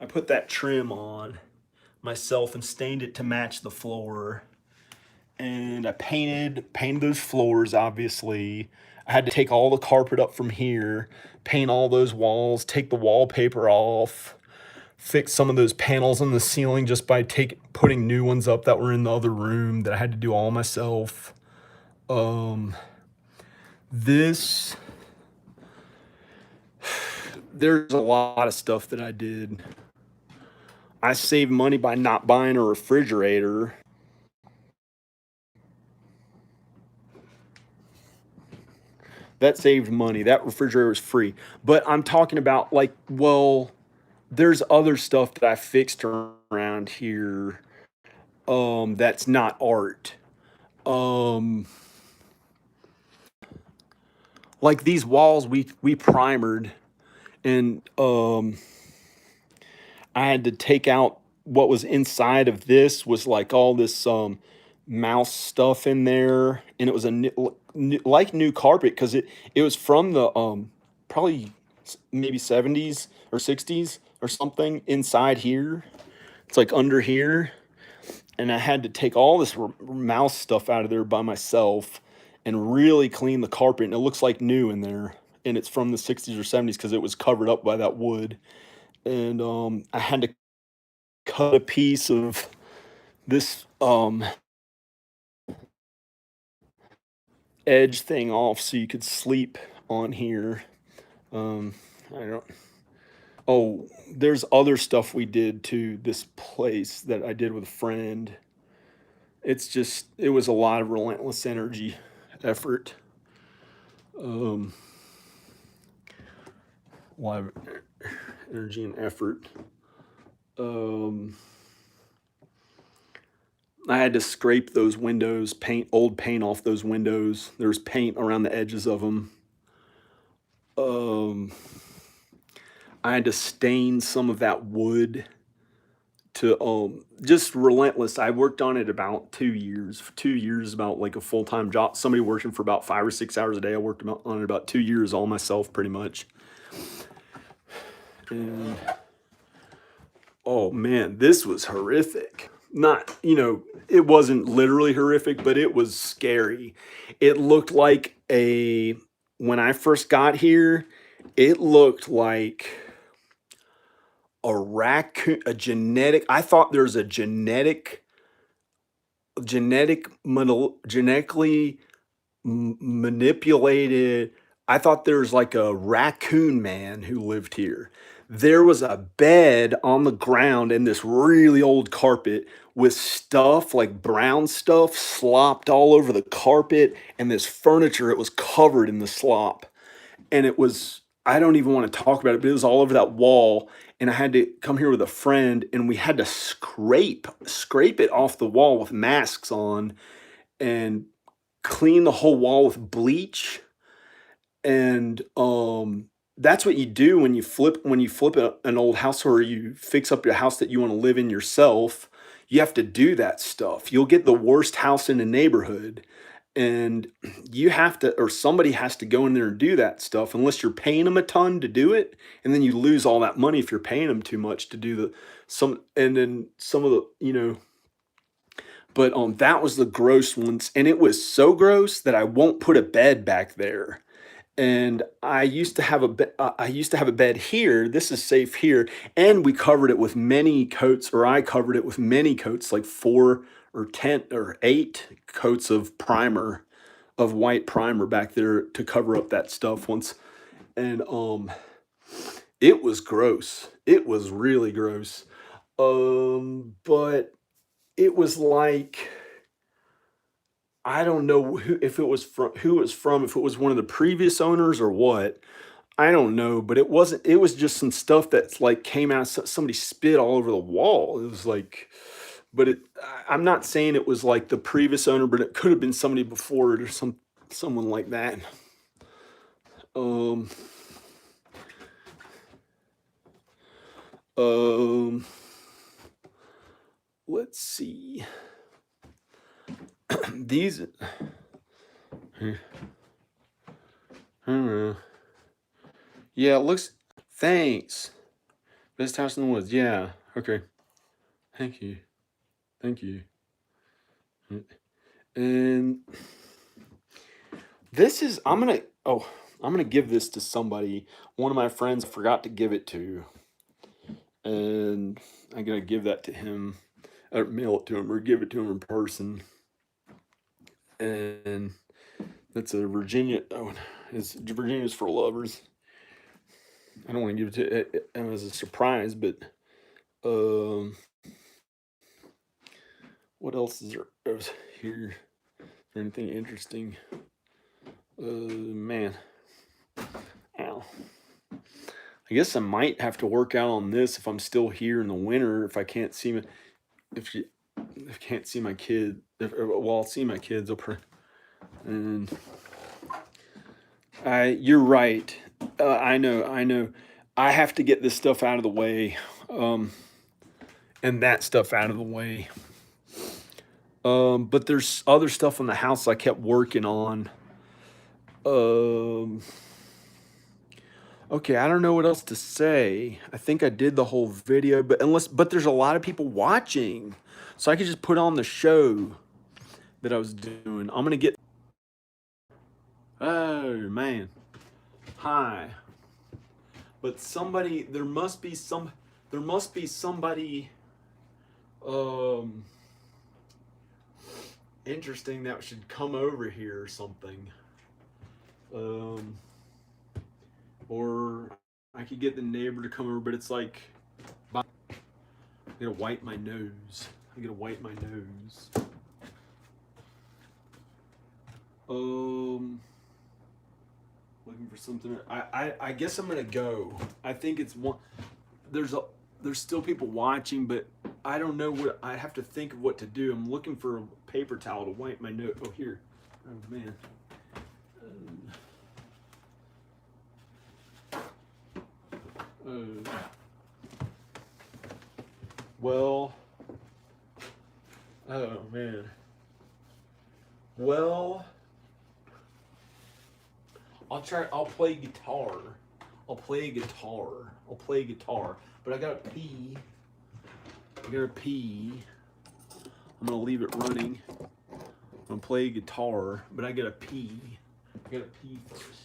I put that trim on myself and stained it to match the floor. And I painted those floors, obviously. I had to take all the carpet up from here, paint all those walls, take the wallpaper off, fix some of those panels on the ceiling just by putting new ones up that were in the other room that I had to do all myself. This, there's a lot of stuff that I did. I saved money by not buying a refrigerator. That saved money. That refrigerator was free. But I'm talking about, like, well, there's other stuff that I fixed around here that's not art. Like these walls we primered, and I had to take out what was inside of this was like all this mouse stuff in there, and it was a like new carpet because it was from the probably maybe 70s or 60s or something inside here. It's like under here, and I had to take all this mouse stuff out of there by myself and really clean the carpet, and it looks like new in there, and it's from the 60s or 70s because it was covered up by that wood. And I had to cut a piece of this edge thing off so you could sleep on here. I don't. Oh, there's other stuff we did to this place that I did with a friend. It was a lot of relentless effort. A lot of energy and effort. I had to scrape those windows, old paint off those windows. There's paint around the edges of them. I had to stain some of that wood to just relentless. I worked on it about 2 years. 2 years, about like a full-time job. Somebody working for about 5 or 6 hours a day. I worked on it about 2 years all myself, pretty much. And oh man, this was horrific. Not, it wasn't literally horrific, but it was scary. It looked like when I first got here, it looked like a raccoon, I thought there's a genetically manipulated. I thought there was like a raccoon man who lived here. There was a bed on the ground and this really old carpet with stuff like brown stuff slopped all over the carpet, and this furniture, it was covered in the slop. And I don't even want to talk about it, but it was all over that wall. And I had to come here with a friend, and we had to scrape it off the wall with masks on and clean the whole wall with bleach. And that's what you do when you flip an old house, or you fix up your house that you want to live in yourself. You have to do that stuff. You'll get the worst house in the neighborhood, and you have to, or somebody has to go in there and do that stuff, unless you're paying them a ton to do it, and then you lose all that money if you're paying them too much to do and then some of the. But that was the gross ones, and it was so gross that I won't put a bed back there. And I used to have I used to have a bed here. This is safe here, and we covered it with many coats, or I covered it with many coats, like 4 or 10 or 8 coats of primer, of white primer back there to cover up that stuff once. And it was gross. It was really gross. But it was like, I don't know who, if it was from who it was from, if it was one of the previous owners or what. I don't know, but it wasn't. It was just some stuff that's like came out. Somebody spit all over the wall. It was like, but I'm not saying it was like the previous owner, but it could have been somebody before it or someone like that. Um, um, let's see. These, I don't know. Yeah, it looks. Thanks. Best house in the woods. Yeah. Okay. Thank you. Thank you. And this is. I'm gonna. Oh, I'm gonna give this to somebody. One of my friends forgot to give it to, and I gotta give that to him, or mail it to him, or give it to him in person. And that's a Virginia. Oh, it's Virginia's for lovers. I don't want to give it to him as a surprise, but um, what else is there here? Is there anything interesting? Man, ow. I guess I might have to work out on this if I'm still here in the winter. If I can't see my, if you, if I can't see my kid, well, I'll see my kids. And you're right. I know. I know. I have to get this stuff out of the way, and that stuff out of the way. But there's other stuff in the house I kept working on. Um, okay, I don't know what else to say. I think I did the whole video, but there's a lot of people watching, so I could just put on the show that I was doing. I'm gonna get. Oh man, hi. But somebody, there must be somebody, um, interesting that should come over here or something. Um, or I could get the neighbor to come over, but it's like, I gotta wipe my nose. I gotta wipe my nose. Um, looking for something. I guess I'm gonna go. I think it's one. There's a there's still people watching, but I don't know what I have to think of what to do. I'm looking for a paper towel to wipe my nose. Oh, here. Oh man. Uh, well. Oh man. Well. I'll play guitar. I'll play guitar. I'll play guitar. But I gotta pee. I gotta pee. I'm gonna leave it running. I'm gonna play guitar, but I gotta pee. I gotta pee first.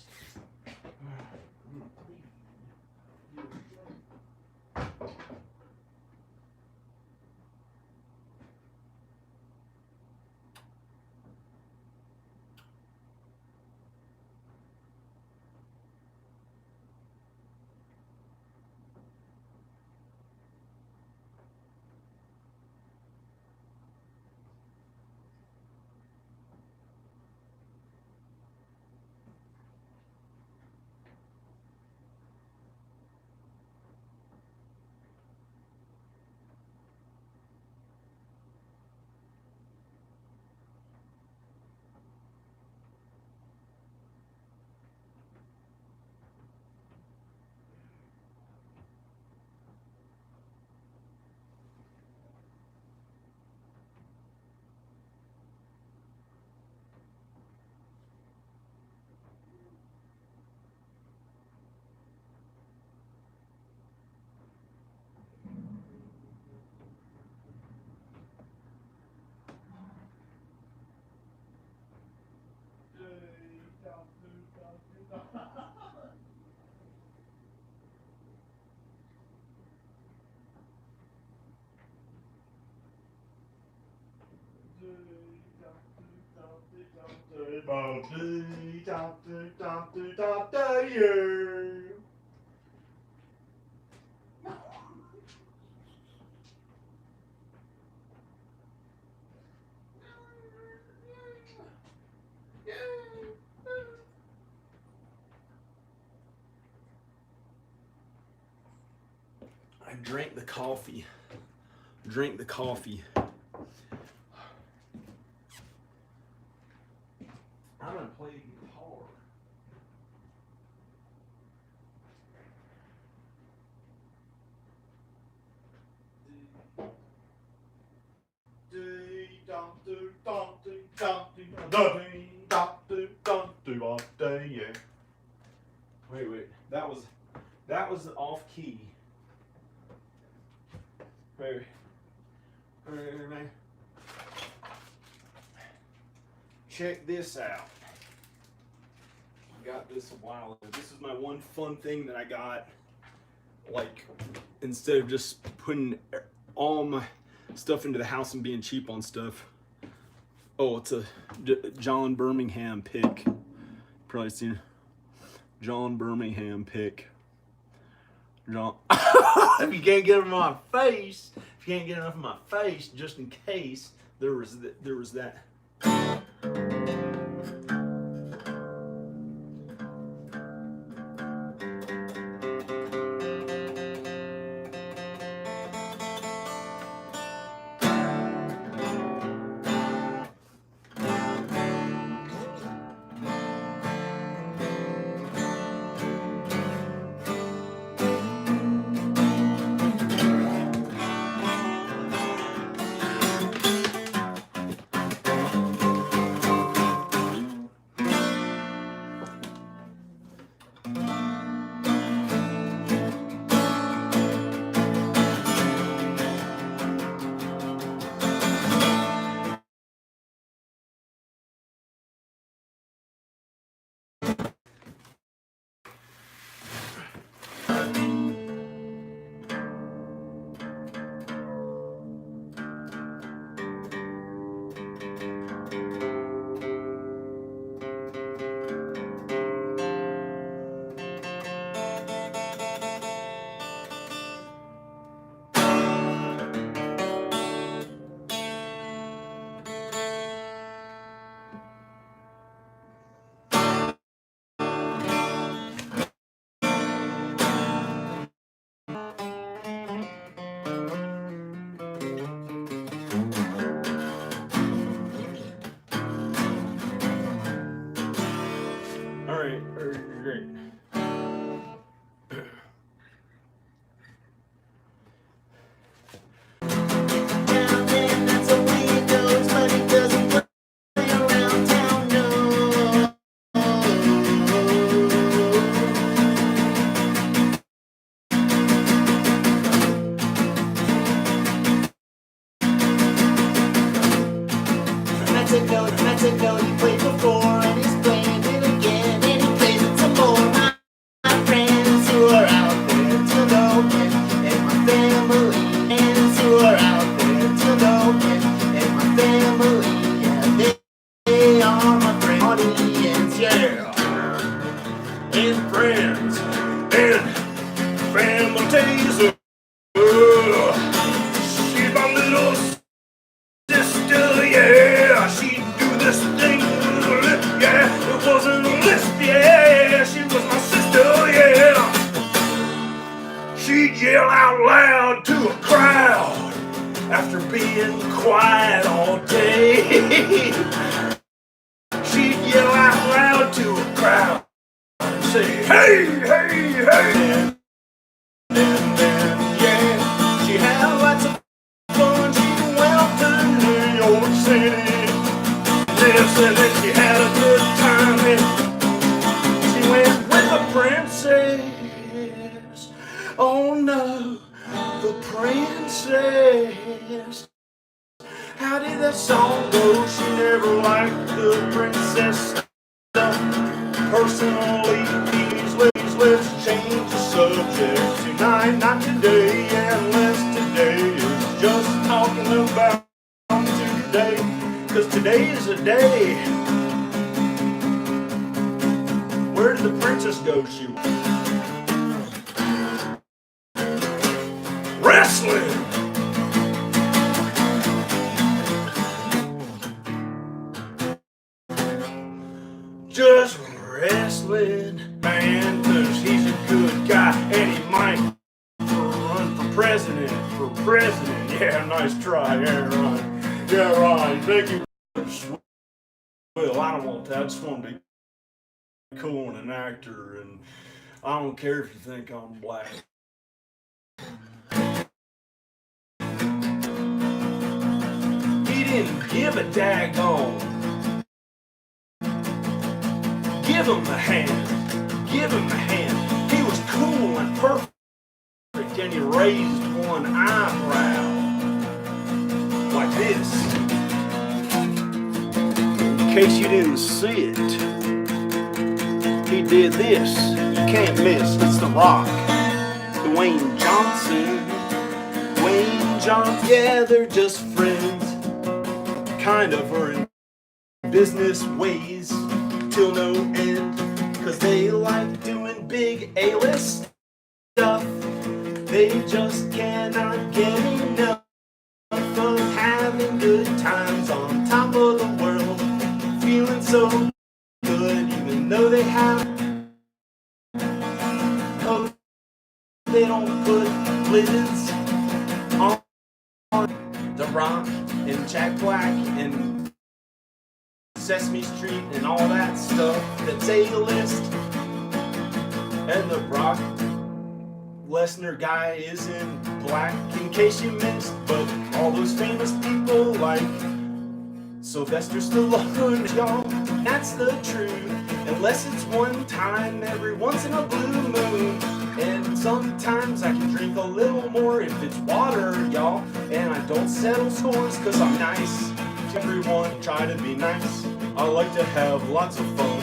I drank the coffee. Drink the coffee. I'm gonna play guitar. Wait. That was off key. Wait. Check this out. I got this a while ago. This is my one fun thing that I got. Like, instead of just putting all my stuff into the house and being cheap on stuff. Oh, it's a John Birmingham pick. Probably seen John Birmingham pick. John. If you can't get them on my face, if you can't get enough of my face, just in case there was that. Great. Mexico, he played before and he's playing it again and he plays it some more. My friends who are out there to know and my family, friends who are out there to know and my family, yeah, they are my friends, audience, yeah, and friends and families. She's my little sister, yeah, she'd do this thing with her lip, yeah, it wasn't a lisp, yeah, she was my sister, yeah. She'd yell out loud to a crowd after being quiet all day. She'd yell out loud to a crowd and say, hey, hey, hey. And then, yeah, she had lots of fun. She went to New York City. And then she had a good time. And she went with the princess. Oh no, the princess. How did that song go? She never liked the princess stuff. Personally, let's change the subject tonight, not today, unless today is just talking about today. she wrestling. Just wrestling, man, 'cause he's a good guy and he might run for president. Yeah, nice try. Yeah, right. Thank you. Well, I don't want that. I just want to be cool and an actor, and I don't care if you think I'm black. He didn't give a daggone. Give him the hand. Give him the hand. He was cool and perfect, and he raised one eyebrow like this. In case you didn't see it, he did this. You can't miss. It's The Rock. Dwayne Johnson. Dwayne Johnson. Yeah, they're just friends. Kind of are in business ways till no end. 'Cause they like doing big A-list stuff. They just cannot get enough of having good times on top of the world. Feeling so good even though they have hope. They don't put lids on The Rock and Jack Black and Sesame Street and all that stuff that's A-list. And The Brock Lesnar guy is in black, in case you missed. But all those famous people like Sylvester Stallone, y'all, that's the truth. Unless it's one time every once in a blue moon. And sometimes I can drink a little more if it's water, y'all. And I don't settle scores 'cause I'm nice. Everyone try to be nice. I like to have lots of fun.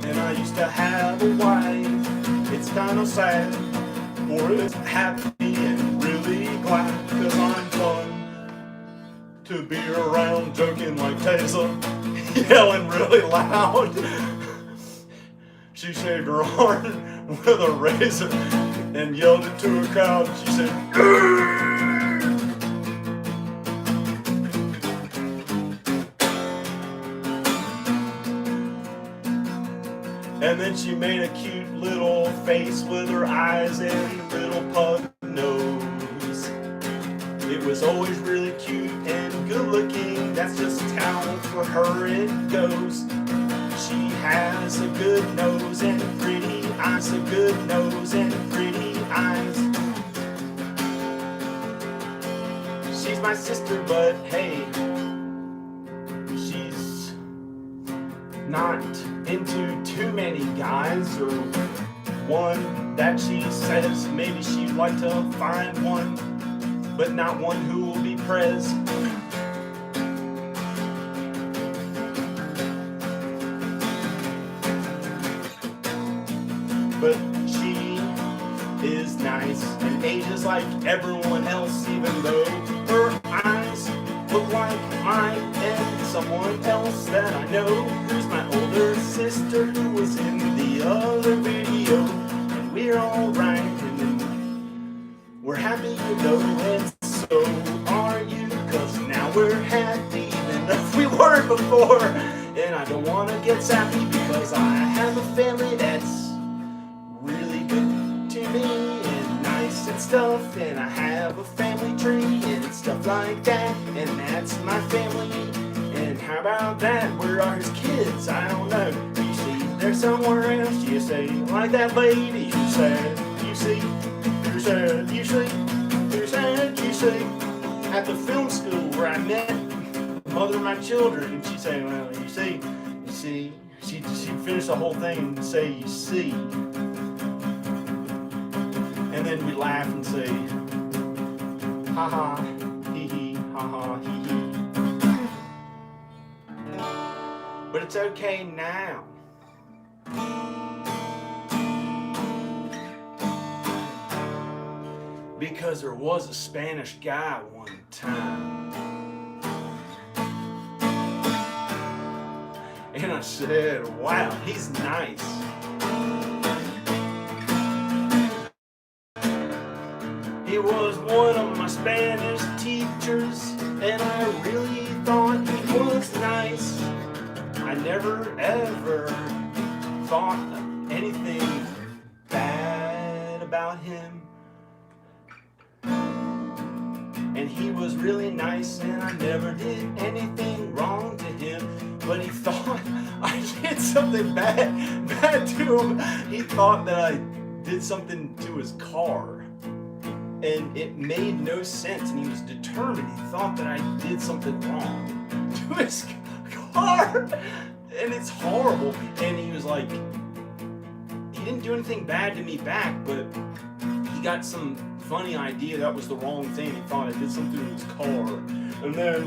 And I used to have a wife. It's kind of sad, or it's happy and really glad. 'Cause I'm fun to be around, joking like Tessa, yelling really loud. She shaved her arm with a razor and yelled it to a crowd. She said, "Grrr!" And then she made a cute little face with her eyes and little pug nose. It was always really cute and good looking. That's just how for her it goes. She has a good nose and pretty eyes. A good nose and pretty eyes. She's my sister, but hey, she's not into too many guys, or one that she says maybe she'd like to find one, but not one who will be prez. But she is nice and ages like everyone else, even though her eyes look like mine and someone else that I know, who's my older sister who was in the other video. And we're alright and we're happy, you know, and so are you, 'cause now we're happy than if we were before. And I don't want to get sappy because I have a family that's really good to me and nice and stuff, and I have a family tree and stuff like that, and that's my family. And how about that? Where are his kids? I don't know. You see, they're somewhere else. You say, like that lady who said, you see, who said, you see, who said, you see, at the film school where I met the mother of my children. And she said, well, you see, she'd finish the whole thing and say, you see. And then we laugh and say, ha ha, hee hee, ha ha, hee hee. But it's okay now. Because there was a Spanish guy one time. And I said, wow, he's nice. He was one of my Spanish teachers, and I really thought he was nice. I never ever thought anything bad about him. And he was really nice, and I never did anything wrong to him. But he thought I did something bad to him. He thought that I did something to his car. And it made no sense, and he was determined. He thought that I did something wrong to his car. And it's horrible. And he was like, he didn't do anything bad to me back, but he got some funny idea that was the wrong thing. He thought I did something to his car. And then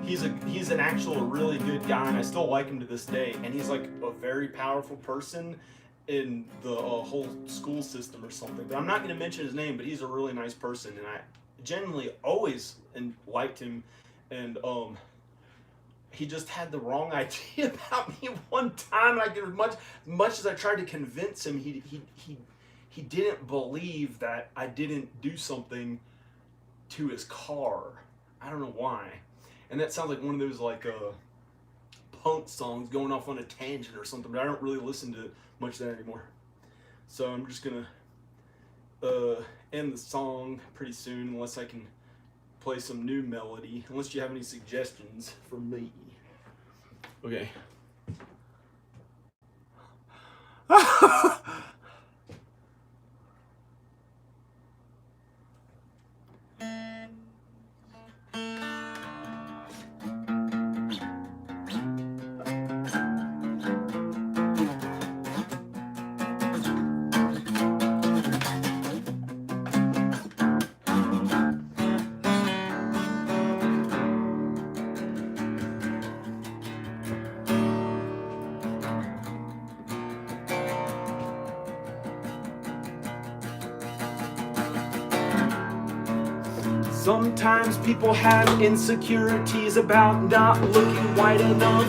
he's an actual really good guy, and I still like him to this day. And he's like a very powerful person in the whole school system or something. But I'm not going to mention his name, but he's a really nice person, and I genuinely always liked him. And he just had the wrong idea about me one time. And I much as I tried to convince him, he didn't believe that I didn't do something to his car. I don't know why. And that sounds like one of those like punk songs going off on a tangent or something, but I don't really listen to much of that anymore. So I'm just gonna end the song pretty soon, unless I can play some new melody, unless you have any suggestions for me. Okay. Sometimes people have insecurities about not looking white enough,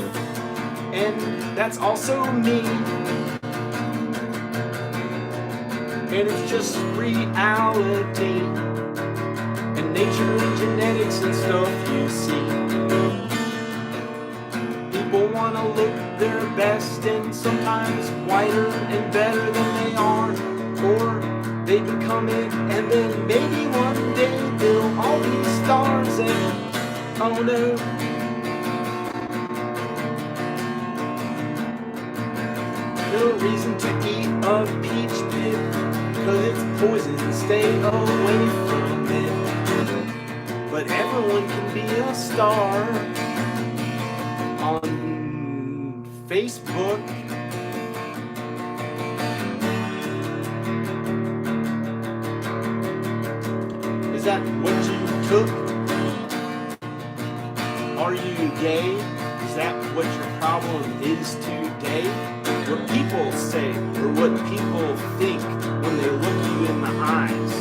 and that's also me. And it's just reality, and nature and genetics and stuff, you see. People want to look their best, and sometimes whiter and better than they are, or they become it, and then maybe one day they'll all be stars, and oh no. No reason to eat a peach pit, 'cause it's poison, stay away from it. But everyone can be a star on Facebook. Is that what you took? Are you gay? Is that what your problem is today? What people say or what people think when they look you in the eyes.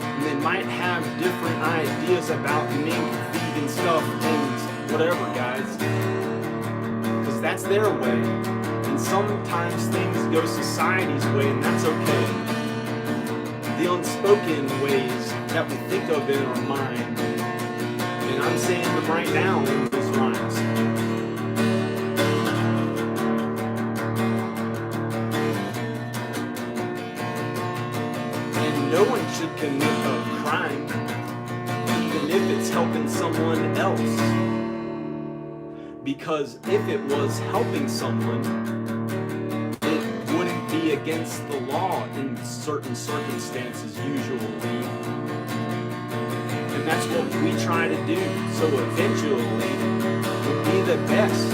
And they might have different ideas about mink, vegan stuff, and whatever, guys. Because that's their way. And sometimes things go society's way, and that's okay. The unspoken ways that we think of in our mind. And I'm saying them right now in those rhymes. And no one should commit a crime, even if it's helping someone else. Because if it was helping someone, against the law in certain circumstances usually, and that's what we try to do. So eventually we'll be the best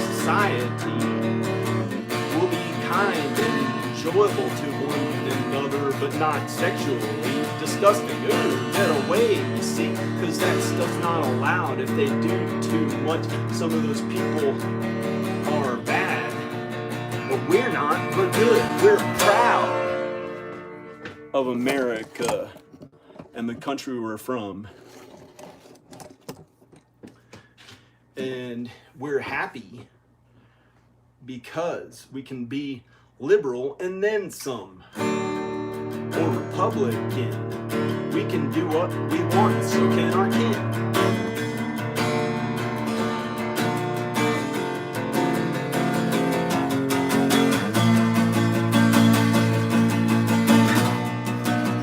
society. We'll be kind and enjoyable to one another, but not sexually disgusting. Ooh, get away, you see, because that stuff's not allowed. If they do too much, some of those people are bad. But we're not, we're good. We're proud of America and the country we're from. And we're happy because we can be liberal and then some, or Republican. We can do what we want, so can our king.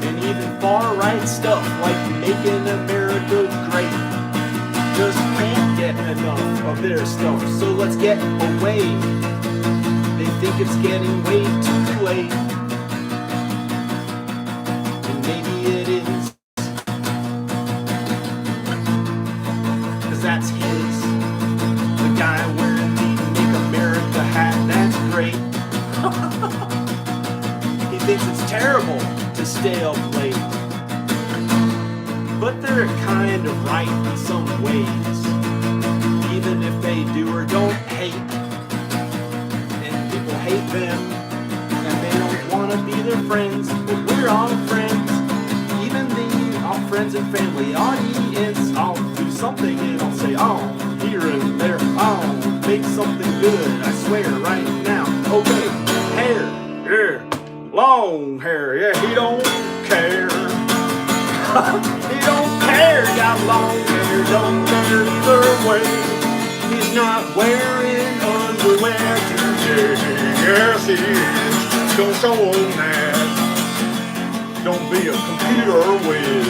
And even far-right stuff like making America great just can't get enough of their stuff, so let's get away. They think it's getting way too late, and maybe it is, 'cause that's his. The guy wearing the Make America hat, that's great. He thinks it's terrible to stay up late, but they're kind of right in some ways, even if they do or don't hate. And people hate them, and they don't want to be their friends, but we're all friends. Even our friends and family audience, I'll do something and I'll say, oh, here and there, I'll make something good, I swear, right now. Okay, hair, yeah, long hair, yeah, he don't care. He don't care, got long hair, don't care either way. He's not wearing underwear today. Yes, he is. Don't show him that. Don't be a computer whiz.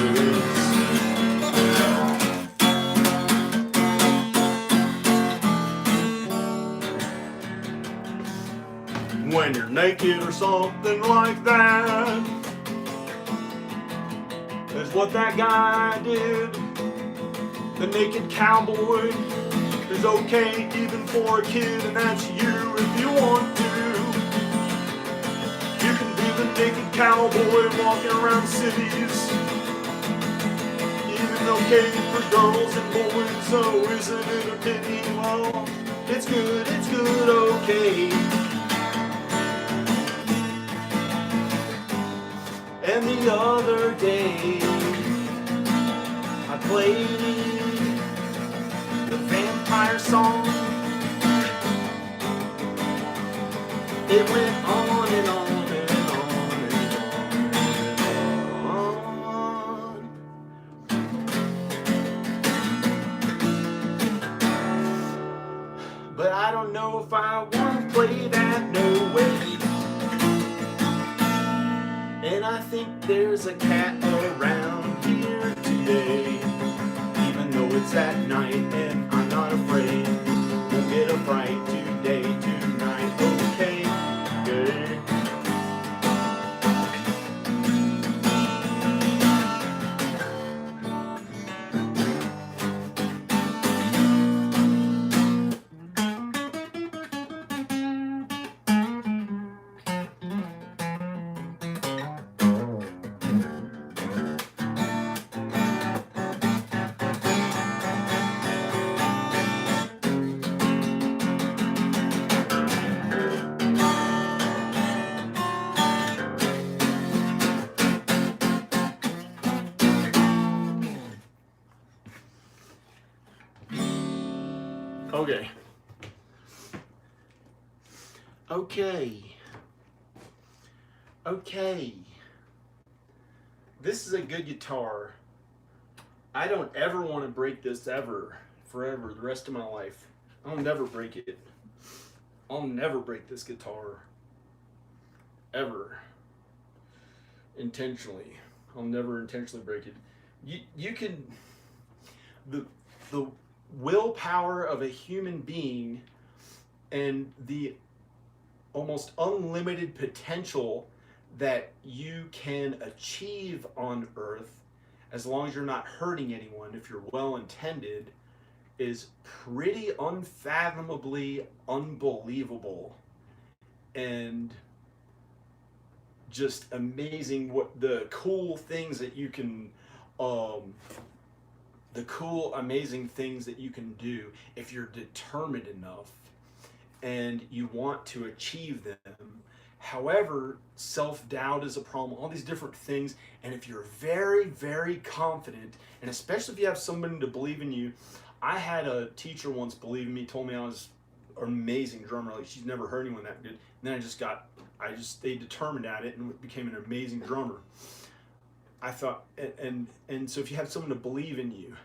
When you're naked or something like that, is what that guy did. The naked cowboy is okay even for a kid, and that's you if you want to. You can be the naked cowboy walking around cities. Even okay for girls and boys, so isn't it a pity? Well, it's good, okay. And the other day, I played the vampire song. It went on and on and on and on. But I don't know if I want to play that no way. And I think there's a cat around here today, even though it's at night and I'm not afraid. Won't get a fright today, tonight, okay, good. Okay. Okay. This is a good guitar. I don't ever want to break this forever, the rest of my life. I'll never break it. I'll never break this guitar. Ever. Intentionally. I'll never intentionally break it. You can, the willpower of a human being and the almost unlimited potential that you can achieve on Earth, as long as you're not hurting anyone, if you're well intended, is pretty unfathomably unbelievable. And just amazing what the cool things that you can amazing things that you can do if you're determined enough and you want to achieve them. However, self-doubt is a problem, all these different things, and if you're very, very confident, and especially if you have somebody to believe in you. I had a teacher once believe in me, told me I was an amazing drummer. Like she's never heard anyone that good. And then I stayed determined at it and became an amazing drummer. I thought, and so if you have someone to believe in you,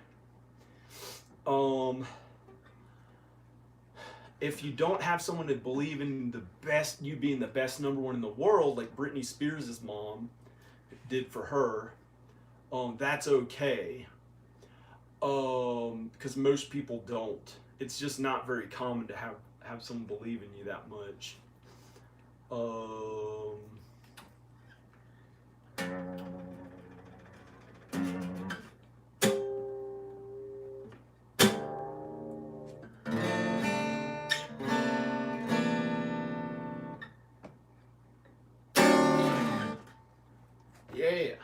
if you don't have someone to believe in you being the best number one in the world, like Britney Spears' mom did for her, that's okay. Because most people don't. It's just not very common to have someone believe in you that much. Yeah.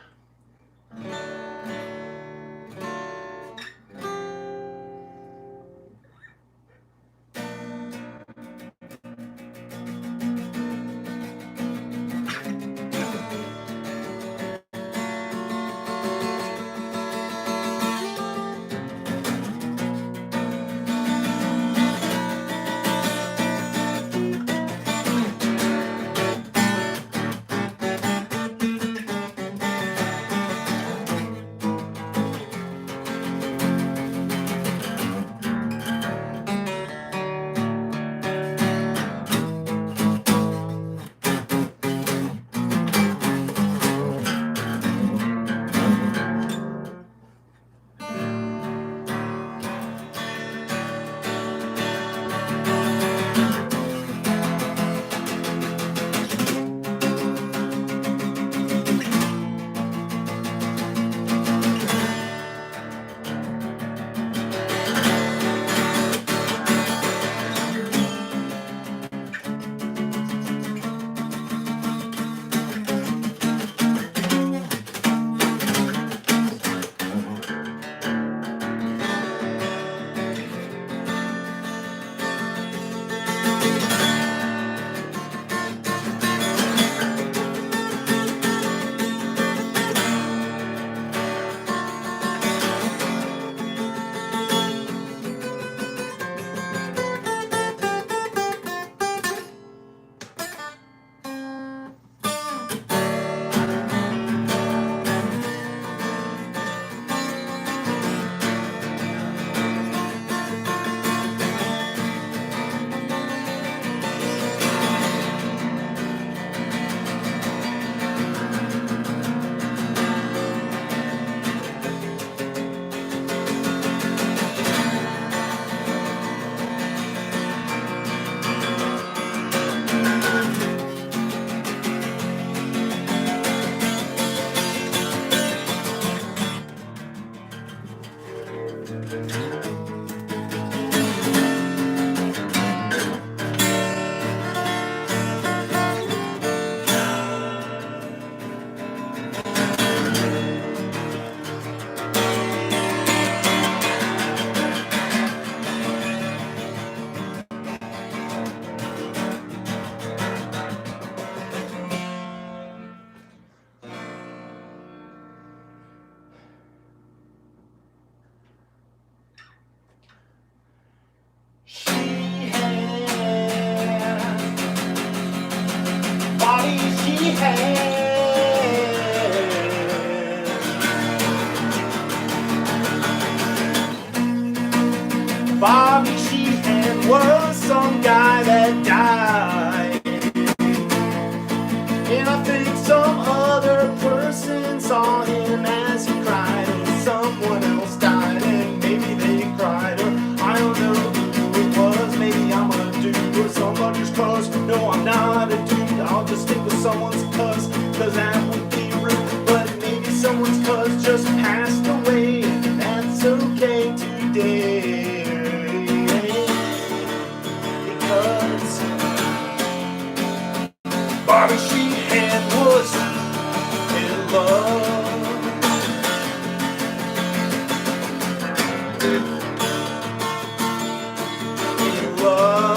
Bobby Sheehan was some guy that died, and I think some other person saw him as he cried, and someone else died, and maybe they cried, or I don't know who it was. Maybe I'm a dude or somebody's cuz. No, I'm not a dude. I'll just stick with someone's cuz that would be rude. But maybe someone's cuz just passed away, and that's okay today. Bobby Sheehan was in love. In love.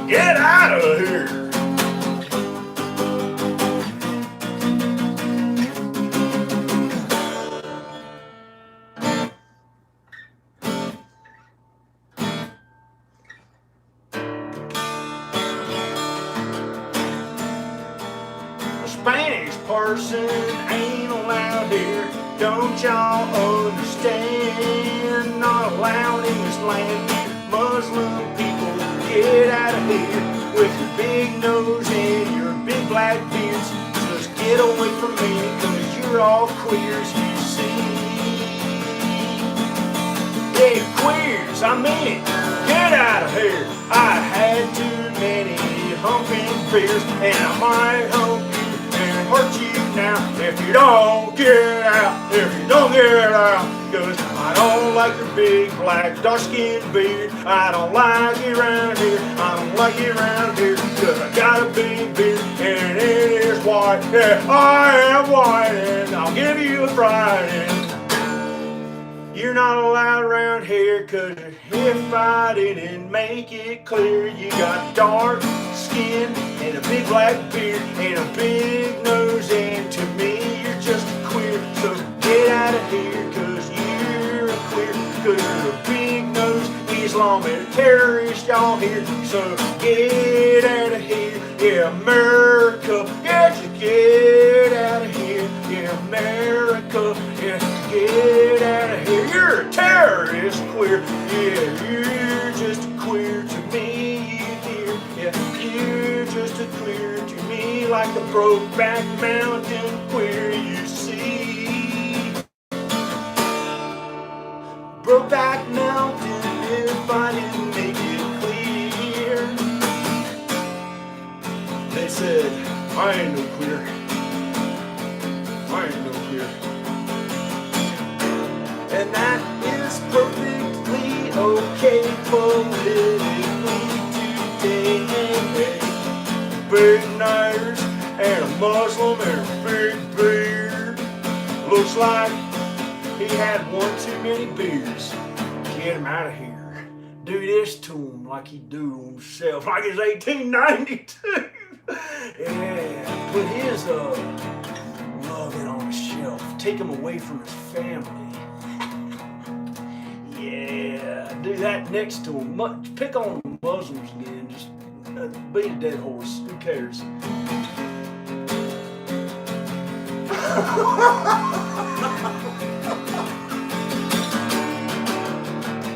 Get out of here. Spanish person ain't allowed here. Don't y'all understand? Not allowed in this land. Muslim people, get out of here with your big nose and your big black beards. Just get away from me, cause you're all queers, you see. Yeah, queers, I mean it. Get out of here. I had too many humping beers, and I might hump you and hurt you now if you don't get out, if you don't get out. Cause I don't like your big black dark skinned beard. I don't like it around here, I don't like it around here. Cause I got a big beard and it is white. Yeah, I am white and I'll give you a Friday. You're not allowed around here, cause if I didn't make it clear, you got dark skin and a big black beard and a big nose, and to me you're just a queer. So get out of here, cause you're a queer, cause you're a big nose Islamic terrorist, y'all here. So get out of here, yeah, America, yeah, just get out of here, yeah, America, yeah, get out of here. You're a terrorist, queer, yeah, you're just a queer to me, dear, yeah, you're just a queer to me, like a Brokeback Mountain queer, you see. Brokeback Mountain, if I didn't make it clear. They said, I ain't no queer. I ain't no queer. And that is perfectly okay politically today. Big nose and a Muslim and a big beard. Looks like he had one too many beers. Get him out of here. Do this to him like he do to himself, like it's 1892. Yeah, put his loving on the shelf. Take him away from his family. Yeah, do that next to him. Pick on the Muslims again. Just beat a dead horse. Who cares?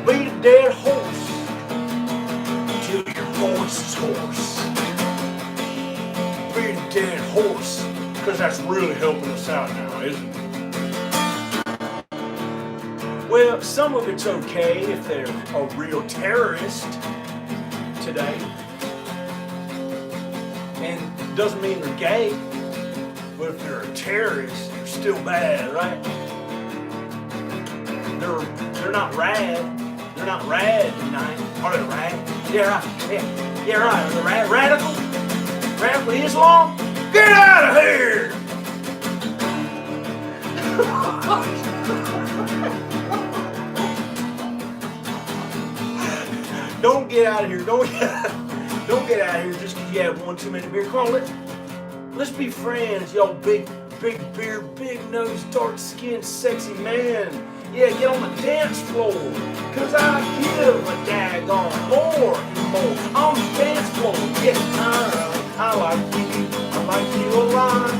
Beat a dead horse till your voice is hoarse. Beat a dead horse, because that's really helping us out now, isn't it? Well, some of it's okay if they're a real terrorist today. And it doesn't mean they're gay. But if they're a terrorist, they're still bad, right? They're not rad. They're not rad tonight. Are they rad? Yeah, right. Yeah, right. Are they radical? Radical Islam? Get out of here! Don't get out of here. Don't get out of here just because you had one too many beer. Come on, let's be friends, y'all big beard, big nose, dark skinned, sexy man. Yeah, get on the dance floor, cause I give a daggone more and more on the dance floor. Yeah, I like you a lot.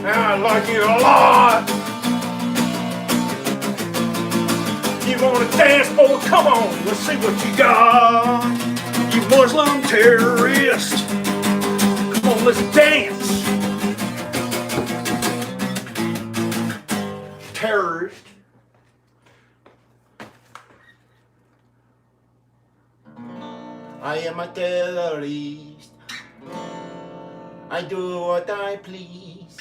I like you a lot. You wanna dance, boy? Come on, let's see what you got. You Muslim terrorist. Come on, let's dance. Terrorist. I am a terrorist. I do what I please.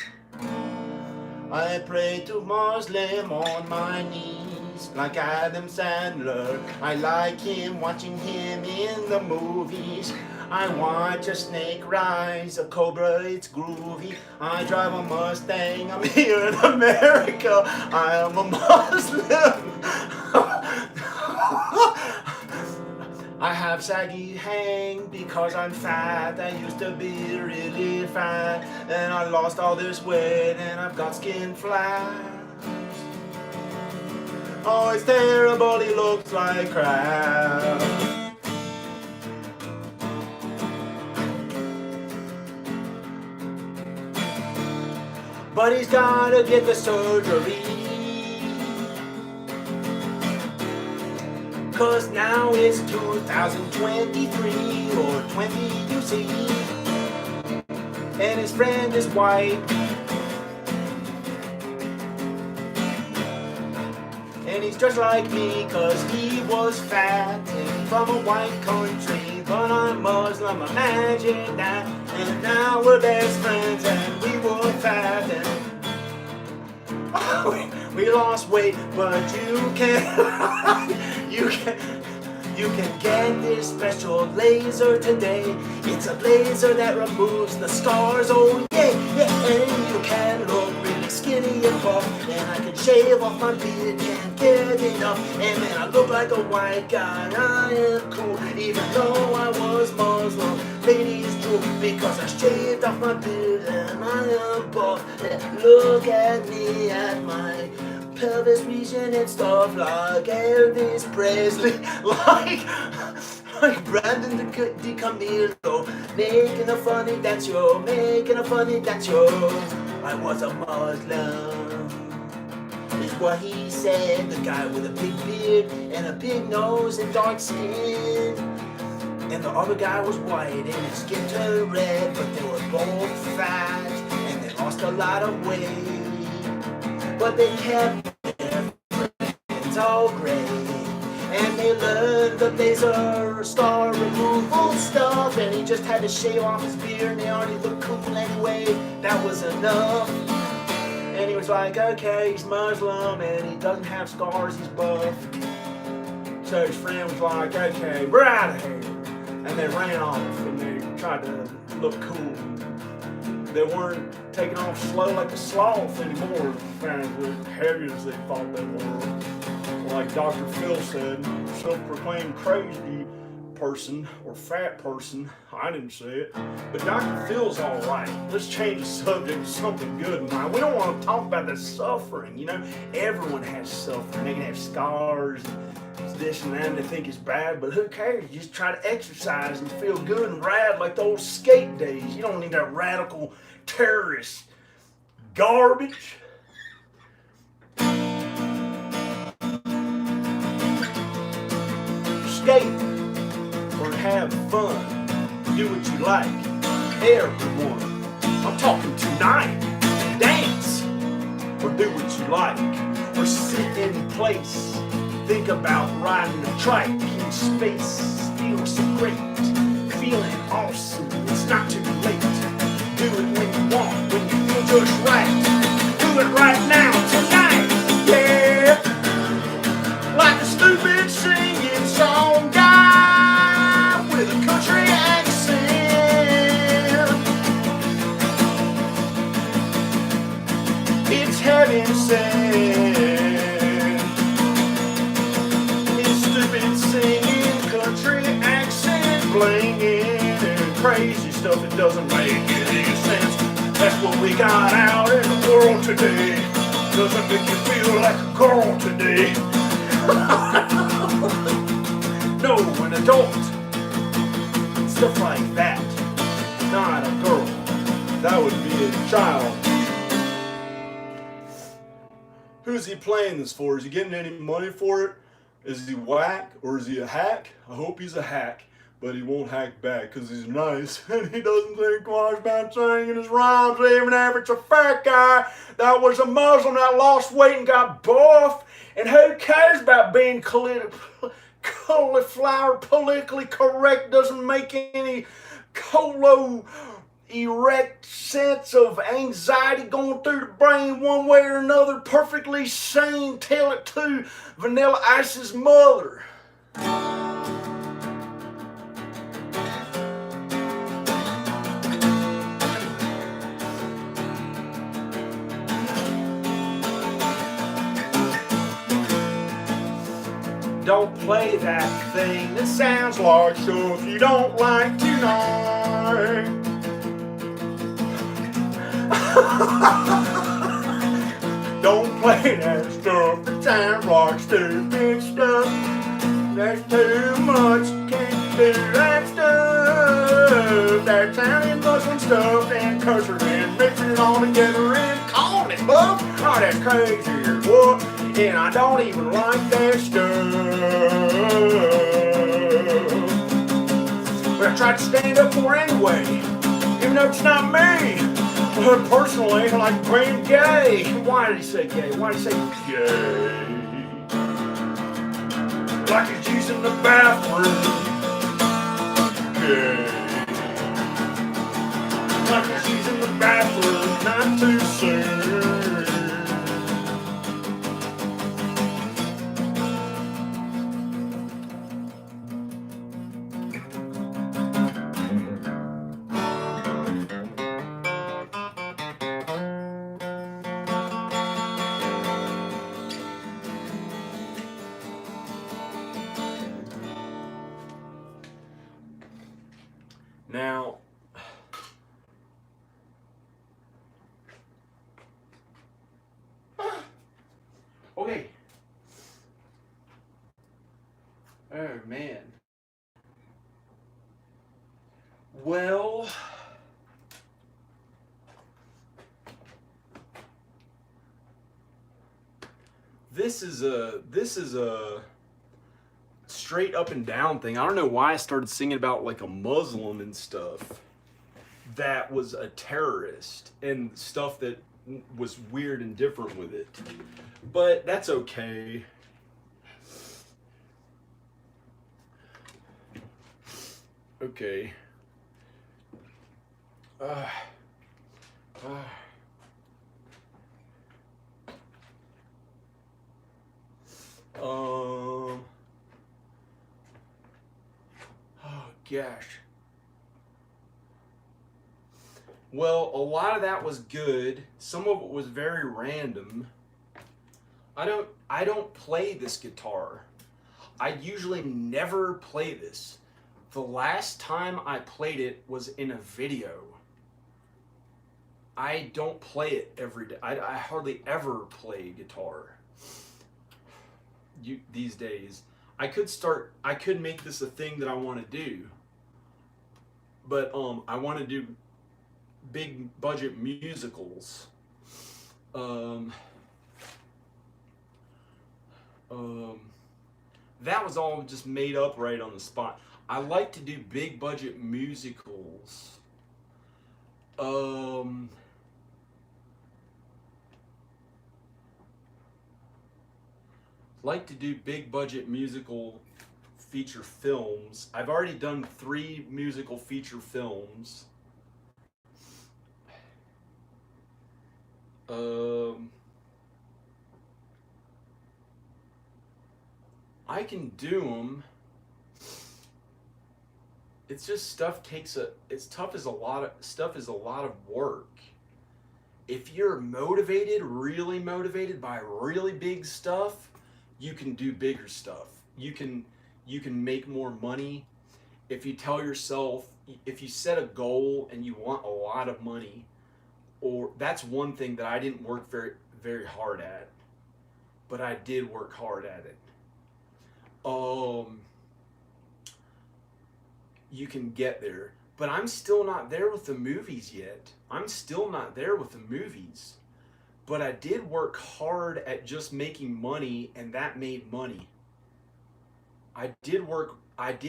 I pray to Muslim on my knees, like Adam Sandler. I like him, watching him in the movies. I watch a snake rise, a cobra, it's groovy. I drive a Mustang, I'm here in America. I am a Muslim. have saggy hang because I'm fat. I used to be really fat, and I lost all this weight, and I've got skin flaps. Oh, it's terrible, he looks like crap. But he's gotta get the surgery, 'cause now it's 2023 or 20 you see, and his friend is white, and he's just like me 'cause he was fat and from a white country. But I'm Muslim, imagine that, and now we're best friends and we were fat and we lost weight. But you can you can get this special laser today. It's a laser that removes the scars. Oh yeah, yeah, and you can look really skinny and buff, and I can shave off my beard, can't get enough, and then I look like a white guy. I am cool, even though I was Muslim. Ladies drool because I shaved off my beard and I am buff. And look at me, at my pelvis region and stuff, like Elvis Presley, like Brandon DiCamillo, making a funny dance, yo, making a funny dance, yo. I was a Muslim, is what he said. The guy with a big beard and a big nose and dark skin. And the other guy was white and his skin turned red, but they were both fat and they lost a lot of weight. But they kept their friends all great, and they learned the laser scar removal stuff, and he just had to shave off his beard and they already looked cool anyway. That was enough. And he was like, okay, he's Muslim and he doesn't have scars, he's buff. So his friend was like, okay, we're out of here. And they ran off and they tried to look cool. They weren't taking off slow like a sloth anymore, apparently, as heavy as they thought they were. Like Dr. Phil said, self-proclaimed crazy person or fat person. I didn't say it, but Dr. Phil's all right. Let's change the subject to something good in mind. We don't want to talk about the suffering. You know, everyone has suffering. They can have scars, this and that, and they think it's bad, but who cares? You just try to exercise and feel good and rad like the old skate days. You don't need that radical terrorist garbage. Skate or have fun. Do what you like. Everyone. I'm talking tonight. Dance or do what you like. Or sit in place. Think about riding a trike in space. Feels so great. Feeling awesome. It's not too late. Do it when you want. When you feel just right. Do it right now. Tonight. Yeah. Like a stupid singing song guy with a country accent. It's heaven sent. His stupid singing country accent, blinging and crazy stuff that doesn't make any sense. That's what we got out in the world today. Doesn't make you feel like a girl today. No, an adult. Stuff like that. Not a girl. That would be a child. Who's he playing this for? Is he getting any money for it? Is he whack or is he a hack? I hope he's a hack, but he won't hack back because he's nice and he doesn't think twice about singing his rhymes, even if it's a fat guy that was a Muslim that lost weight and got buff. And who cares about being cauliflower politically correct? Doesn't make any erect sense of anxiety going through the brain one way or another. Perfectly sane. Tell it to Vanilla Ice's mother. Don't play that thing that sounds like stuff you don't like tonight. Don't play that stuff that sounds like stupid stuff. That's too much, can't do that stuff. That sounding Muslim stuff and cussing and mixing it all together and calling it love. Oh, that's crazy or what? And I don't even like that stuff. But I tried to stand up for it anyway, even though it's not me. But personally, I like playing gay. Why did he say gay? Why did he say gay? Like he's using the bathroom. Gay. Like he's using the bathroom, not too soon. Now, okay. Oh man. Well, this is a straight up and down thing. I don't know why I started singing about like a Muslim and stuff that was a terrorist and stuff that was weird and different with it. But that's okay. Okay. Oh gosh. Well, a lot of that was good. Some of it was very random. I don't play this guitar. I usually never play this. The last time I played it was in a video. I don't play it every day. I hardly ever play guitar these days. I could make this a thing that I want to do. But I want to do big budget musicals. That was all just made up right on the spot. I like to do big budget musicals. Like to do big budget musical feature films. I've already done 3 musical feature films. I can do them. It's just stuff stuff is a lot of work. If you're motivated, really motivated by really big stuff, you can do bigger stuff. You can make more money. If you tell yourself, if you set a goal and you want a lot of money, or that's one thing that I didn't work very, very hard at, but I did work hard at it. You can get there, but I'm still not there with the movies yet. I'm still not there with the movies, but I did work hard at just making money, and that made money. I did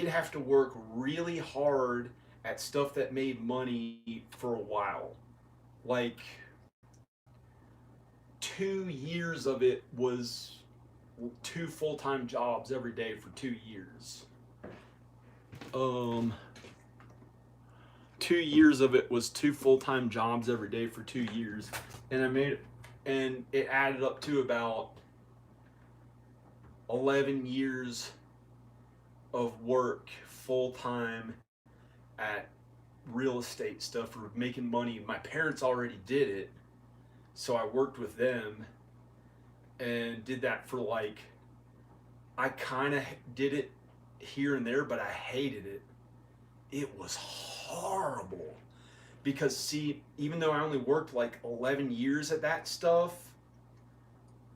have to work really hard at stuff that made money for a while. Like 2 years of it was 2 full-time jobs every day for 2 years. 2 years of it was 2 full-time jobs every day for 2 years, and it added up to about 11 years of work full-time at real estate stuff for making money. My parents already did it, so I worked with them and did that for like I kind of did it here and there, but I hated it. It was horrible because, see, even though I only worked like 11 years at that stuff,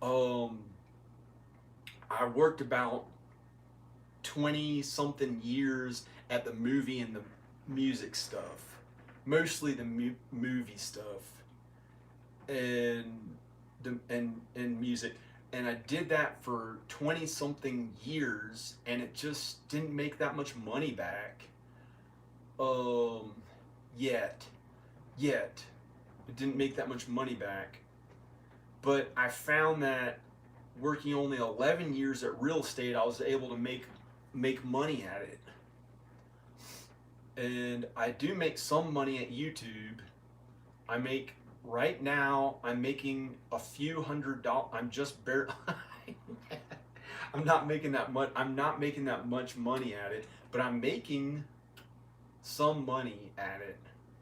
um, I worked about 20 something years at the movie and the music stuff, mostly the movie stuff and and music. And I did that for 20 something years, and it just didn't make that much money back. Um, yet, yet, it didn't make that much money back. But I found that working only 11 years at real estate, I was able to make money at it. And I do make some money at YouTube. I make right now. I'm making a few $100. I'm just barely. I'm not making that much. I'm not making that much money at it, but I'm making some money at it.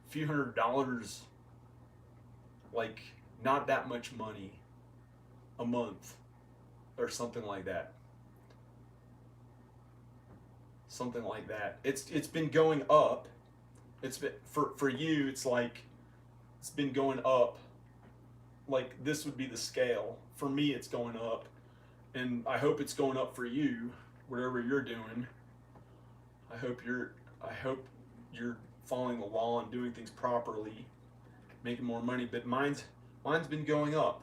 A few $100, like not that much money a month or something like that. Something like that. It's been going up. It's been for you. It's like it's been going up. Like this would be the scale. For me, it's going up, and I hope it's going up for you, whatever you're doing. I hope you're following the law and doing things properly, making more money. But mine's been going up.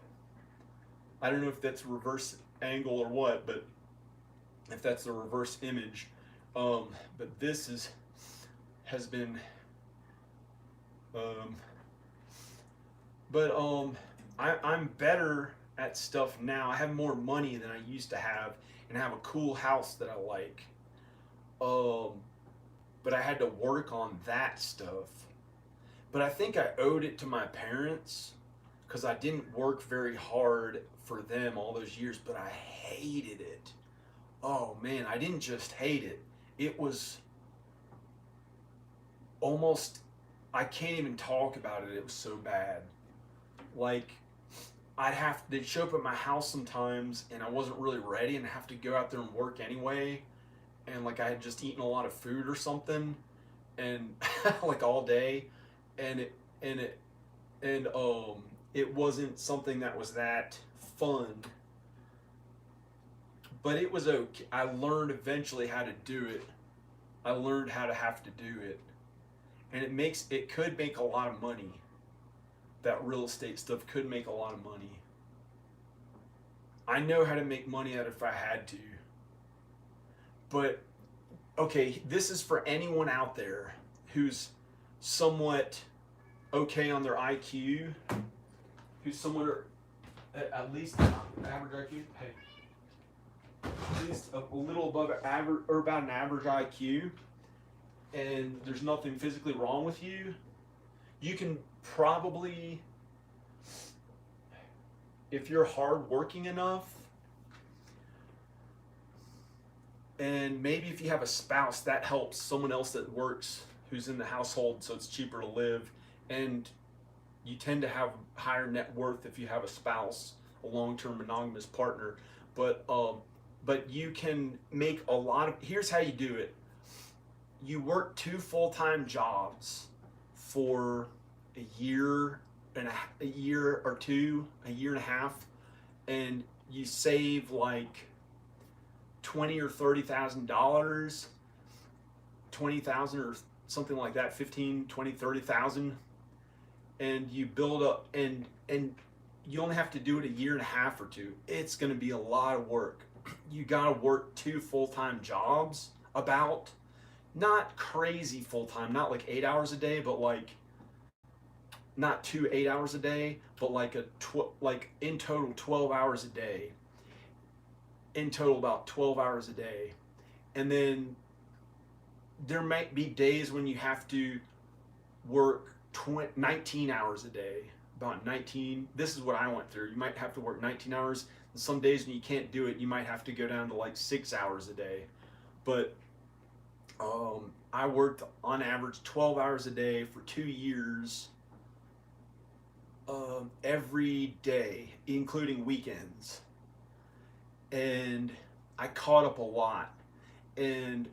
I don't know if that's reverse angle or what, but if that's the reverse image. But this has been, but I'm better at stuff now. I have more money than I used to have, and I have a cool house that I like. But I had to work on that stuff. But I think I owed it to my parents because I didn't work very hard for them all those years, but I hated it. Oh man, I didn't just hate it. It was almost, I can't even talk about it. It was so bad. Like, they'd show up at my house sometimes and I wasn't really ready and I have to go out there and work anyway. And like I had just eaten a lot of food or something and like all day. And it wasn't something that was that fun. But it was okay. I learned eventually how to do it. I learned how to have to do it. And it could make a lot of money. That real estate stuff could make a lot of money. I know how to make money at it if I had to. But okay, this is for anyone out there who's somewhat okay on their IQ, who's somewhat at least average IQ. Hey. At least a little above average or about an average IQ, and there's nothing physically wrong with you, you can probably, if you're hardworking enough, and maybe if you have a spouse, that helps someone else that works who's in the household, so it's cheaper to live, and you tend to have higher net worth if you have a spouse, a long-term monogamous partner, but you can make a lot of, here's how you do it. You work 2 full-time jobs for a year and a year or two, a year and a half, and you save like $20,000 or $30,000, 20,000 or something like that, 15, 20, 30,000, and you build up, and you only have to do it a year and a half or two. It's going to be a lot of work. You got to work 2 full-time jobs, about, not crazy full-time, not like 8 hours a day, but like not 2 8 hours a day, but like like in total 12 hours a day. In total about 12 hours a day. And then there might be days when you have to work 19 hours a day. About 19. This is what I went through. You might have to work 19 hours. And some days when you can't do it, you might have to go down to like 6 hours a day. But I worked on average 12 hours a day for 2 years, every day, including weekends. And I caught up a lot. And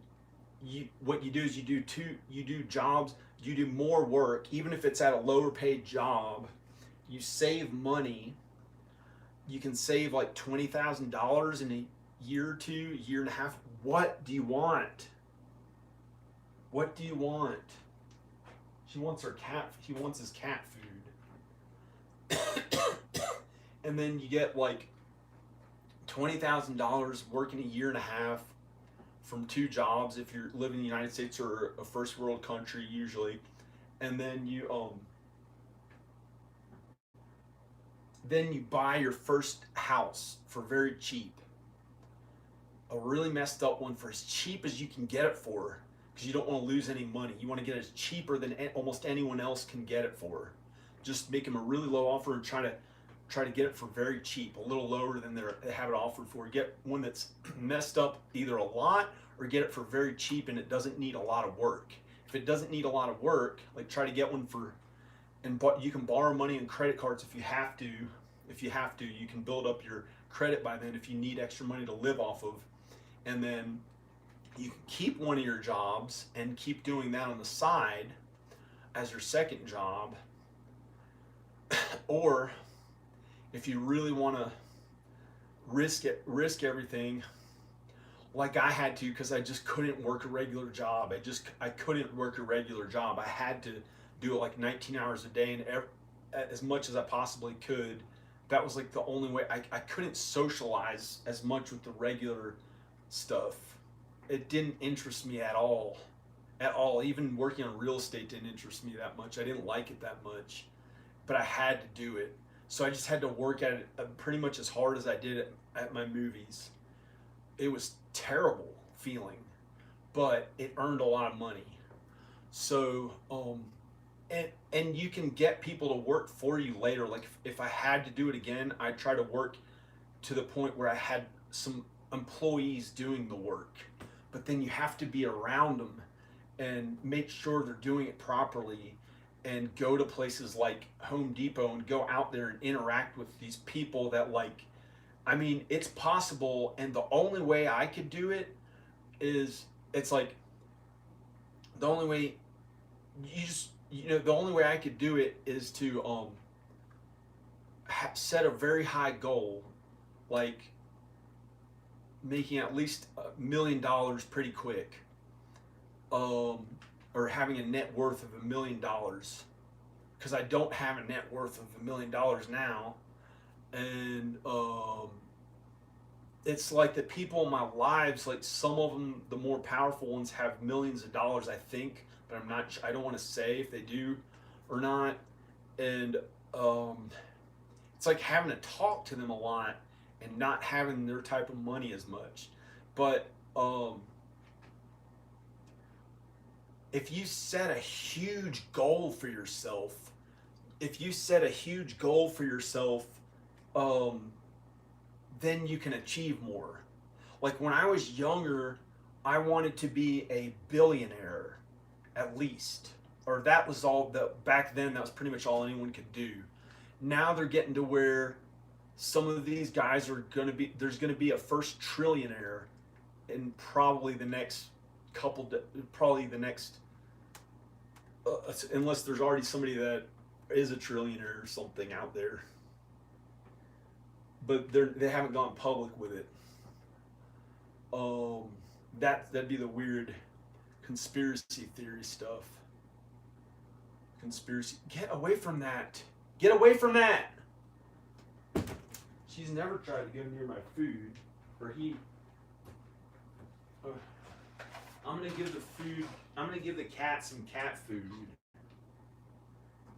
what you do is you do jobs, you do more work, even if it's at a lower paid job. You save money. You can save like $20,000 in a year or two, year and a half. What do you want? What do you want? She wants her cat. He wants his cat food. And then you get like $20,000 working a year and a half from two jobs if you're living in the United States or a first world country usually, and then you buy your first house for very cheap, a really messed up one for as cheap as you can get it for, because you don't want to lose any money. You want to get it as cheaper than almost anyone else can get it for. Just make them a really low offer and try to get it for very cheap, a little lower than they have it offered for. Get one that's messed up either a lot, or get it for very cheap and it doesn't need a lot of work. If it doesn't need a lot of work, like try to get one but you can borrow money and credit cards if you have to. You can build up your credit by then if you need extra money to live off of. And then you can keep one of your jobs and keep doing that on the side as your second job. Or if you really want to risk everything, like I had to, because I just couldn't work a regular job. I couldn't work a regular job. I had to do it like 19 hours a day, and as much as I possibly could. That was like the only way. I couldn't socialize as much with the regular stuff. It didn't interest me at all. At all. Even working on real estate didn't interest me that much. I didn't like it that much. But I had to do it. So I just had to work at it pretty much as hard as I did at my movies. It was terrible feeling, but it earned a lot of money. So, and you can get people to work for you later. Like if I had to do it again, I'd try to work to the point where I had some employees doing the work. But then you have to be around them and make sure they're doing it properly, and go to places like Home Depot and go out there and interact with these people that it's possible. And the only way I could do it is, it's like the only way the only way I could do it is to set a very high goal, like making at least $1 million pretty quick, or having a net worth of $1 million, because I don't have a net worth of $1 million now. And it's like the people in my lives, like some of them, the more powerful ones, have millions of dollars, I think, but I don't want to say if they do or not. And it's like having to talk to them a lot and not having their type of money as much. But if you set a huge goal for yourself, then you can achieve more. Like when I was younger, I wanted to be a billionaire, at least. Or that was all back then, that was pretty much all anyone could do. Now they're getting to where some of these guys there's going to be a first trillionaire in probably the next unless there's already somebody that is a trillionaire or something out there. But they haven't gone public with it. That'd be the weird conspiracy theory stuff. Conspiracy. Get away from that. Get away from that. She's never tried to go near my food, or he. I'm gonna give the cat some cat food.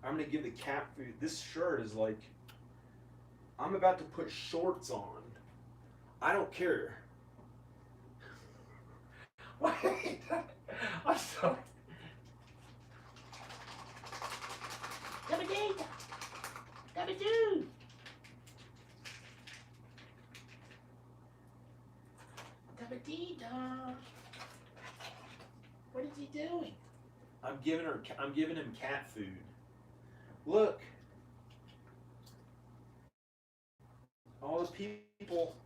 I'm gonna give the cat food. This shirt is like, I'm about to put shorts on. I don't care. Wait, I'm sorry. What is he doing? I'm giving him cat food. Look. All those people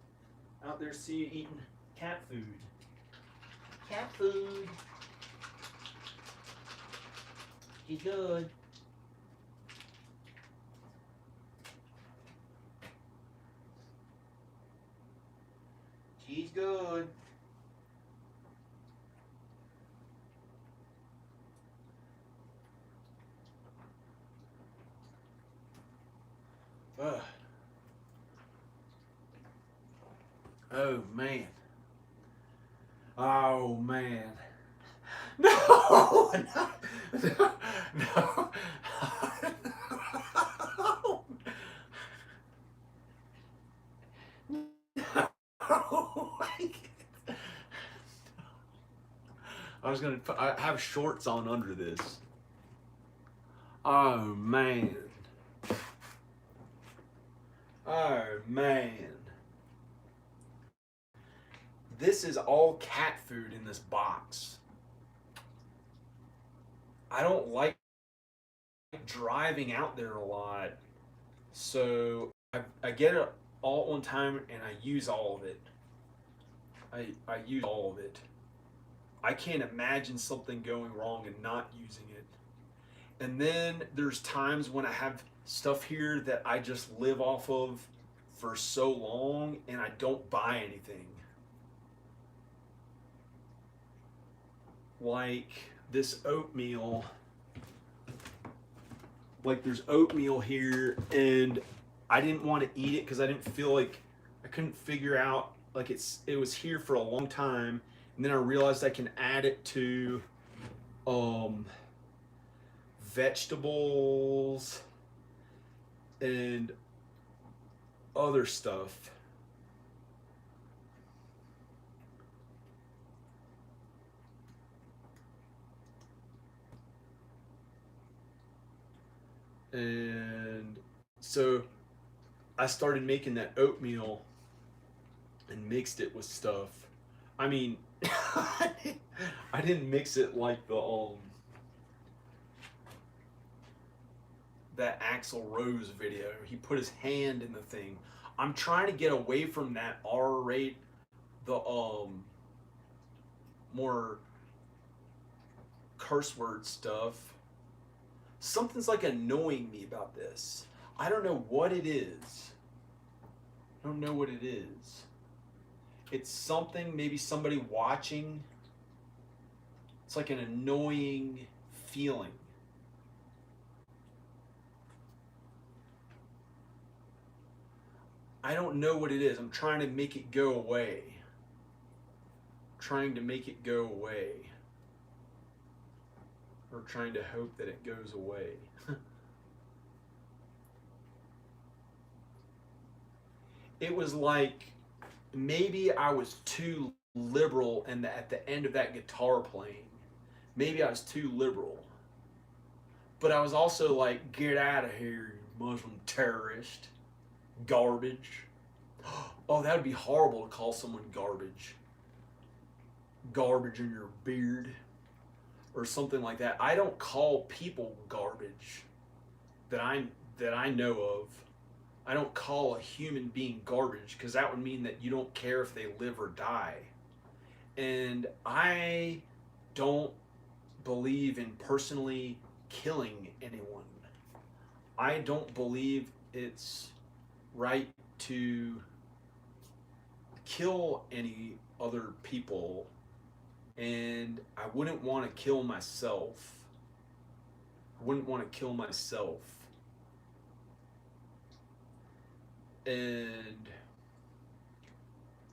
out there see you eating cat food. Cat food. She's good. She's good. Ugh. Oh man. Oh man. No, no, no. I was gonna. I have shorts on under this. Oh man. Oh man. This is all cat food in this box. I don't like driving out there a lot, so I get it all at one time and I use all of it. I use all of it. I can't imagine something going wrong and not using it. And then there's times when I have stuff here that I just live off of for so long and I don't buy anything. Like this oatmeal. Like there's oatmeal here and I didn't want to eat it because I didn't feel like I couldn't figure out like it was here for a long time, and then I realized I can add it to vegetables and other stuff. And so I started making that oatmeal and mixed it with stuff. I mean, I didn't mix it like that Axl Rose video. He put his hand in the thing. I'm trying to get away from that R rate, the more curse word stuff. Something's like annoying me about this. I don't know what it is. I don't know what it is. It's something, maybe somebody watching. It's like an annoying feeling. I don't know what it is. I'm trying to make it go away. Trying to make it go away. Or trying to hope that it goes away. It was like maybe I was too liberal and at the end of that guitar playing. Maybe I was too liberal. But I was also like, get out of here, you Muslim terrorist. Garbage. Oh, that would be horrible to call someone garbage. Garbage in your beard. Or something like that. I don't call people garbage that I know of. I don't call a human being garbage because that would mean that you don't care if they live or die. And I don't believe in personally killing anyone. I don't believe it's right to kill any other people, and I wouldn't want to kill myself. I wouldn't want to kill myself. And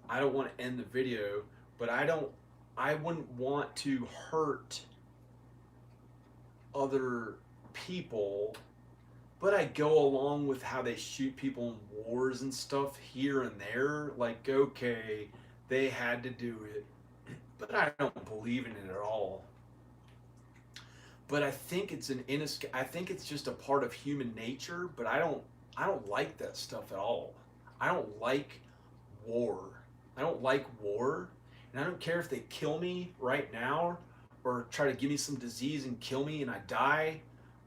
I don't want to end the video, but I wouldn't want to hurt other people, but I go along with how they shoot people in wars and stuff here and there. Like, okay, they had to do it, but I don't believe in it at all. But I think it's I think it's just a part of human nature, but I don't like that stuff at all. I don't like war. I don't like war, and I don't care if they kill me right now or try to give me some disease and kill me and I die,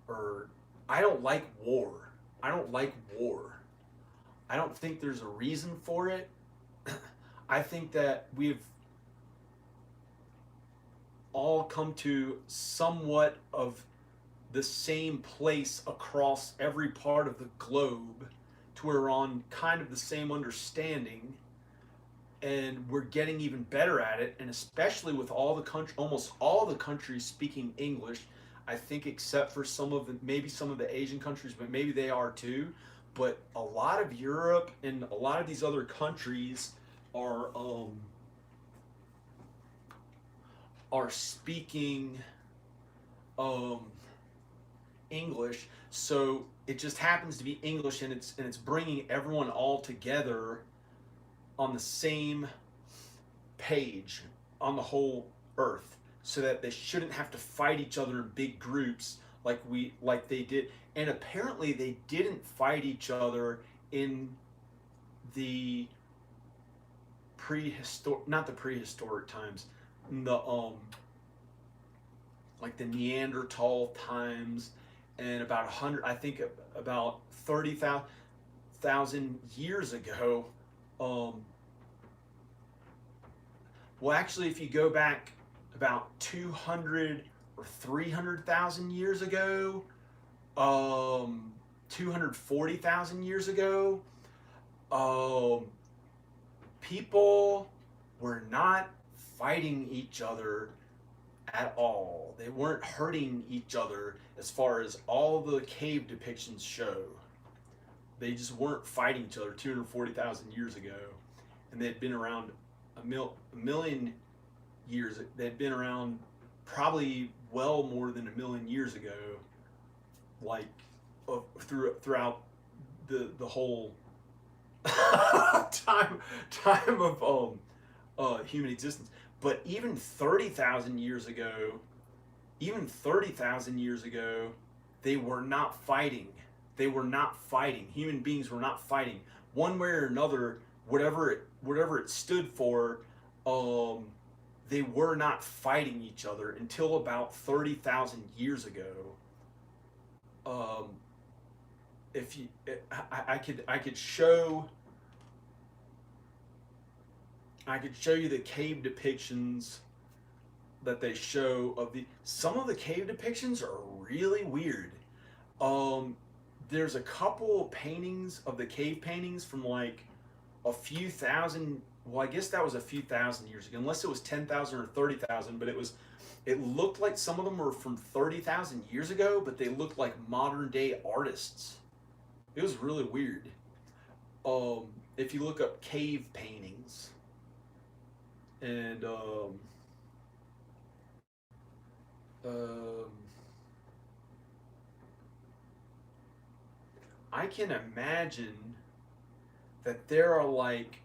or I don't like war. I don't like war. I don't think there's a reason for it. I think that we've all come to somewhat of the same place across every part of the globe, to where we're on kind of the same understanding, and we're getting even better at it. And especially with all the country, almost all the countries speaking English, I think, except for some of the, maybe some of the Asian countries, but maybe they are too. But a lot of Europe and a lot of these other countries are speaking um, English. So it just happens to be English, and it's bringing everyone all together on the same page on the whole earth, so that they shouldn't have to fight each other in big groups like they did. And apparently they didn't fight each other in the prehistoric, not the prehistoric times, the like the Neanderthal times, and about 100, I think about 30,000 years ago. Well, actually, if you go back about 200 or 300,000 years ago, 240,000 years ago, people were not fighting each other at all. They weren't hurting each other, as far as all the cave depictions show. They just weren't fighting each other 240,000 years ago. And they'd been around a million years. They'd been around probably well more than a million years ago, like throughout the whole time of human existence. But even 30,000 years ago, they were not fighting. They were not fighting. Human beings were not fighting. One way or another, whatever it stood for, they were not fighting each other until about 30,000 years ago. If you, I could show you the cave depictions that they show of some of the cave depictions are really weird. There's a couple paintings of the cave paintings from like a few thousand. Well, I guess that was a few thousand years ago, unless it was 10,000 or 30,000. But it looked like some of them were from 30,000 years ago, but they looked like modern day artists. It was really weird. If you look up cave paintings, and I can imagine that there are like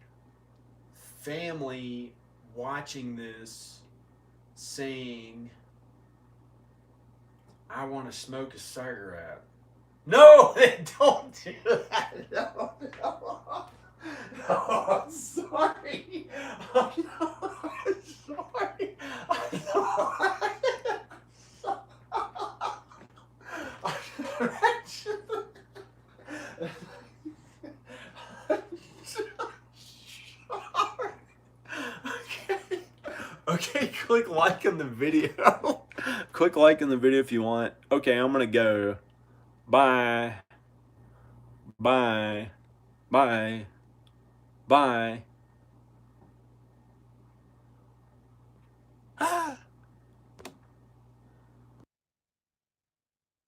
family watching this saying, I want to smoke a cigarette. No, they don't do that. No, no. No, I'm sorry. I'm sorry. I'm sorry. Okay, click like on the video. Click like on the video if you want. Okay, I'm gonna go. Bye. Bye. Bye. Bye.